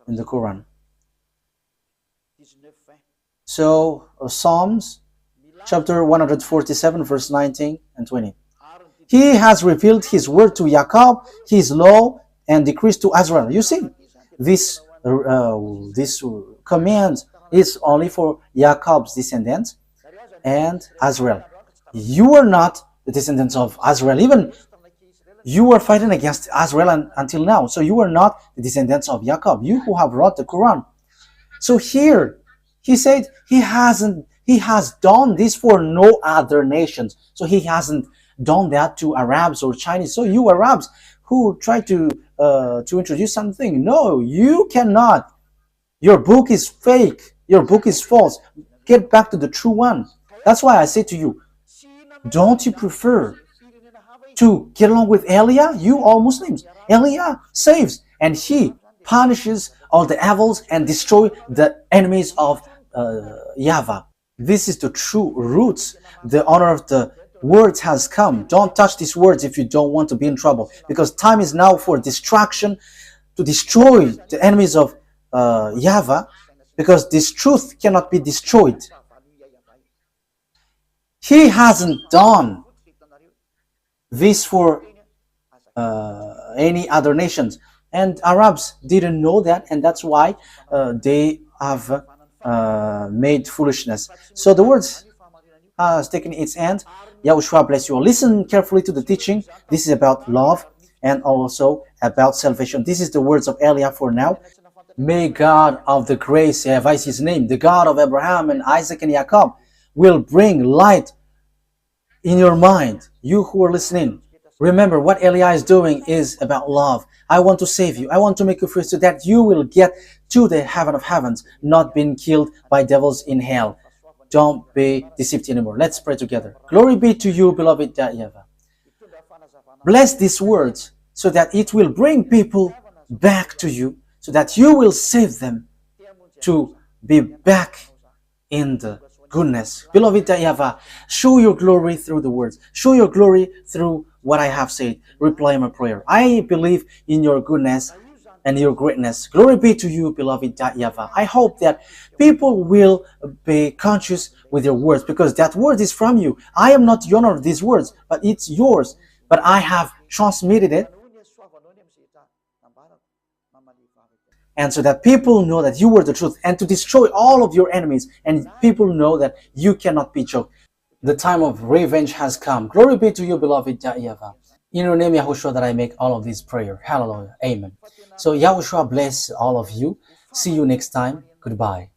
in the Quran. So Psalms chapter 147 verse 19 and 20. He has revealed his word to Jacob, his law and decrees to Israel. You see, this command is only for Jacob's descendants and Israel. You are not the descendants of Israel. Even you are fighting against Israel until now. So you are not the descendants of Jacob. You who have wrote the Quran. So here, he said he has done this for no other nations. So he hasn't done that to Arabs or Chinese. So you Arabs who try to introduce something, no, you cannot. Your book is fake. Your book is false. Get back to the true one. That's why I say to you, don't you prefer to get along with Eliah? You all Muslims. Eliah saves and he punishes all the evils and destroy the enemies of YAHVAH. This is the true roots. The honor of the words has come. Don't touch these words if you don't want to be in trouble, because time is now for destruction, to destroy the enemies of YAHVAH, because this truth cannot be destroyed. He hasn't done this for any other nations, and Arabs didn't know that, and that's why they have made foolishness. So the words has taken its end. YAHOSHUAH bless you all. Listen carefully to the teaching. This is about love and also about salvation. This is the words of Eliah for now. May God of the grace, YAHVAH is his name, the God of Abraham and Isaac and Jacob, will bring light in your mind. You who are listening, remember what Eliah is doing is about love. I want to save you. I want to make you free so that you will get to the heaven of heavens, not being killed by devils in hell. Don't be deceived anymore. Let's pray together. Glory be to you, beloved YAHVAH. Bless these words so that it will bring people back to you, so that you will save them to be back in the goodness. Beloved YAHVAH, show your glory through the words. Show your glory through what I have said. Reply my prayer. I believe in your goodness and your greatness. Glory be to you, beloved YAHVAH. I hope that people will be conscious with your words, because that word is from you. I am not the owner of these words, but it's yours. But I have transmitted it, and so that people know that you were the truth, and to destroy all of your enemies, and people know that you cannot be choked. The time of revenge has come. Glory be to you, beloved YAHVAH. In your name, YAHOSHUAH, that I make all of these prayer. Hallelujah. Amen. So YAHOSHUAH bless all of you. See you next time. Goodbye.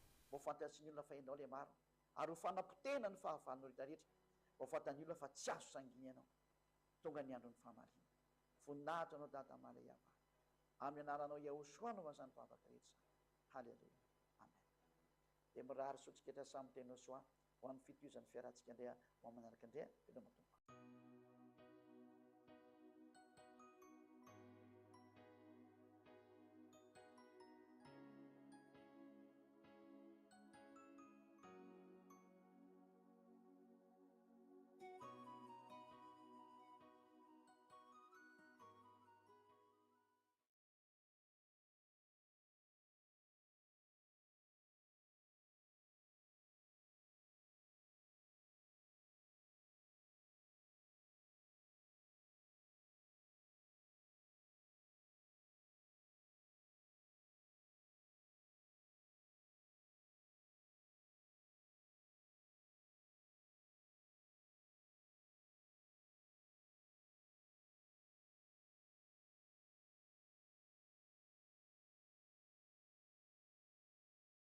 Amin'ny anaranao Yahoshua no mazany vavaka rehetra. Haleluia. Amen. Dia mirary sotsika samy teny soa ho amin'ny fitohizan'ny fiarahantsika Andrea ho manaraka Andrea.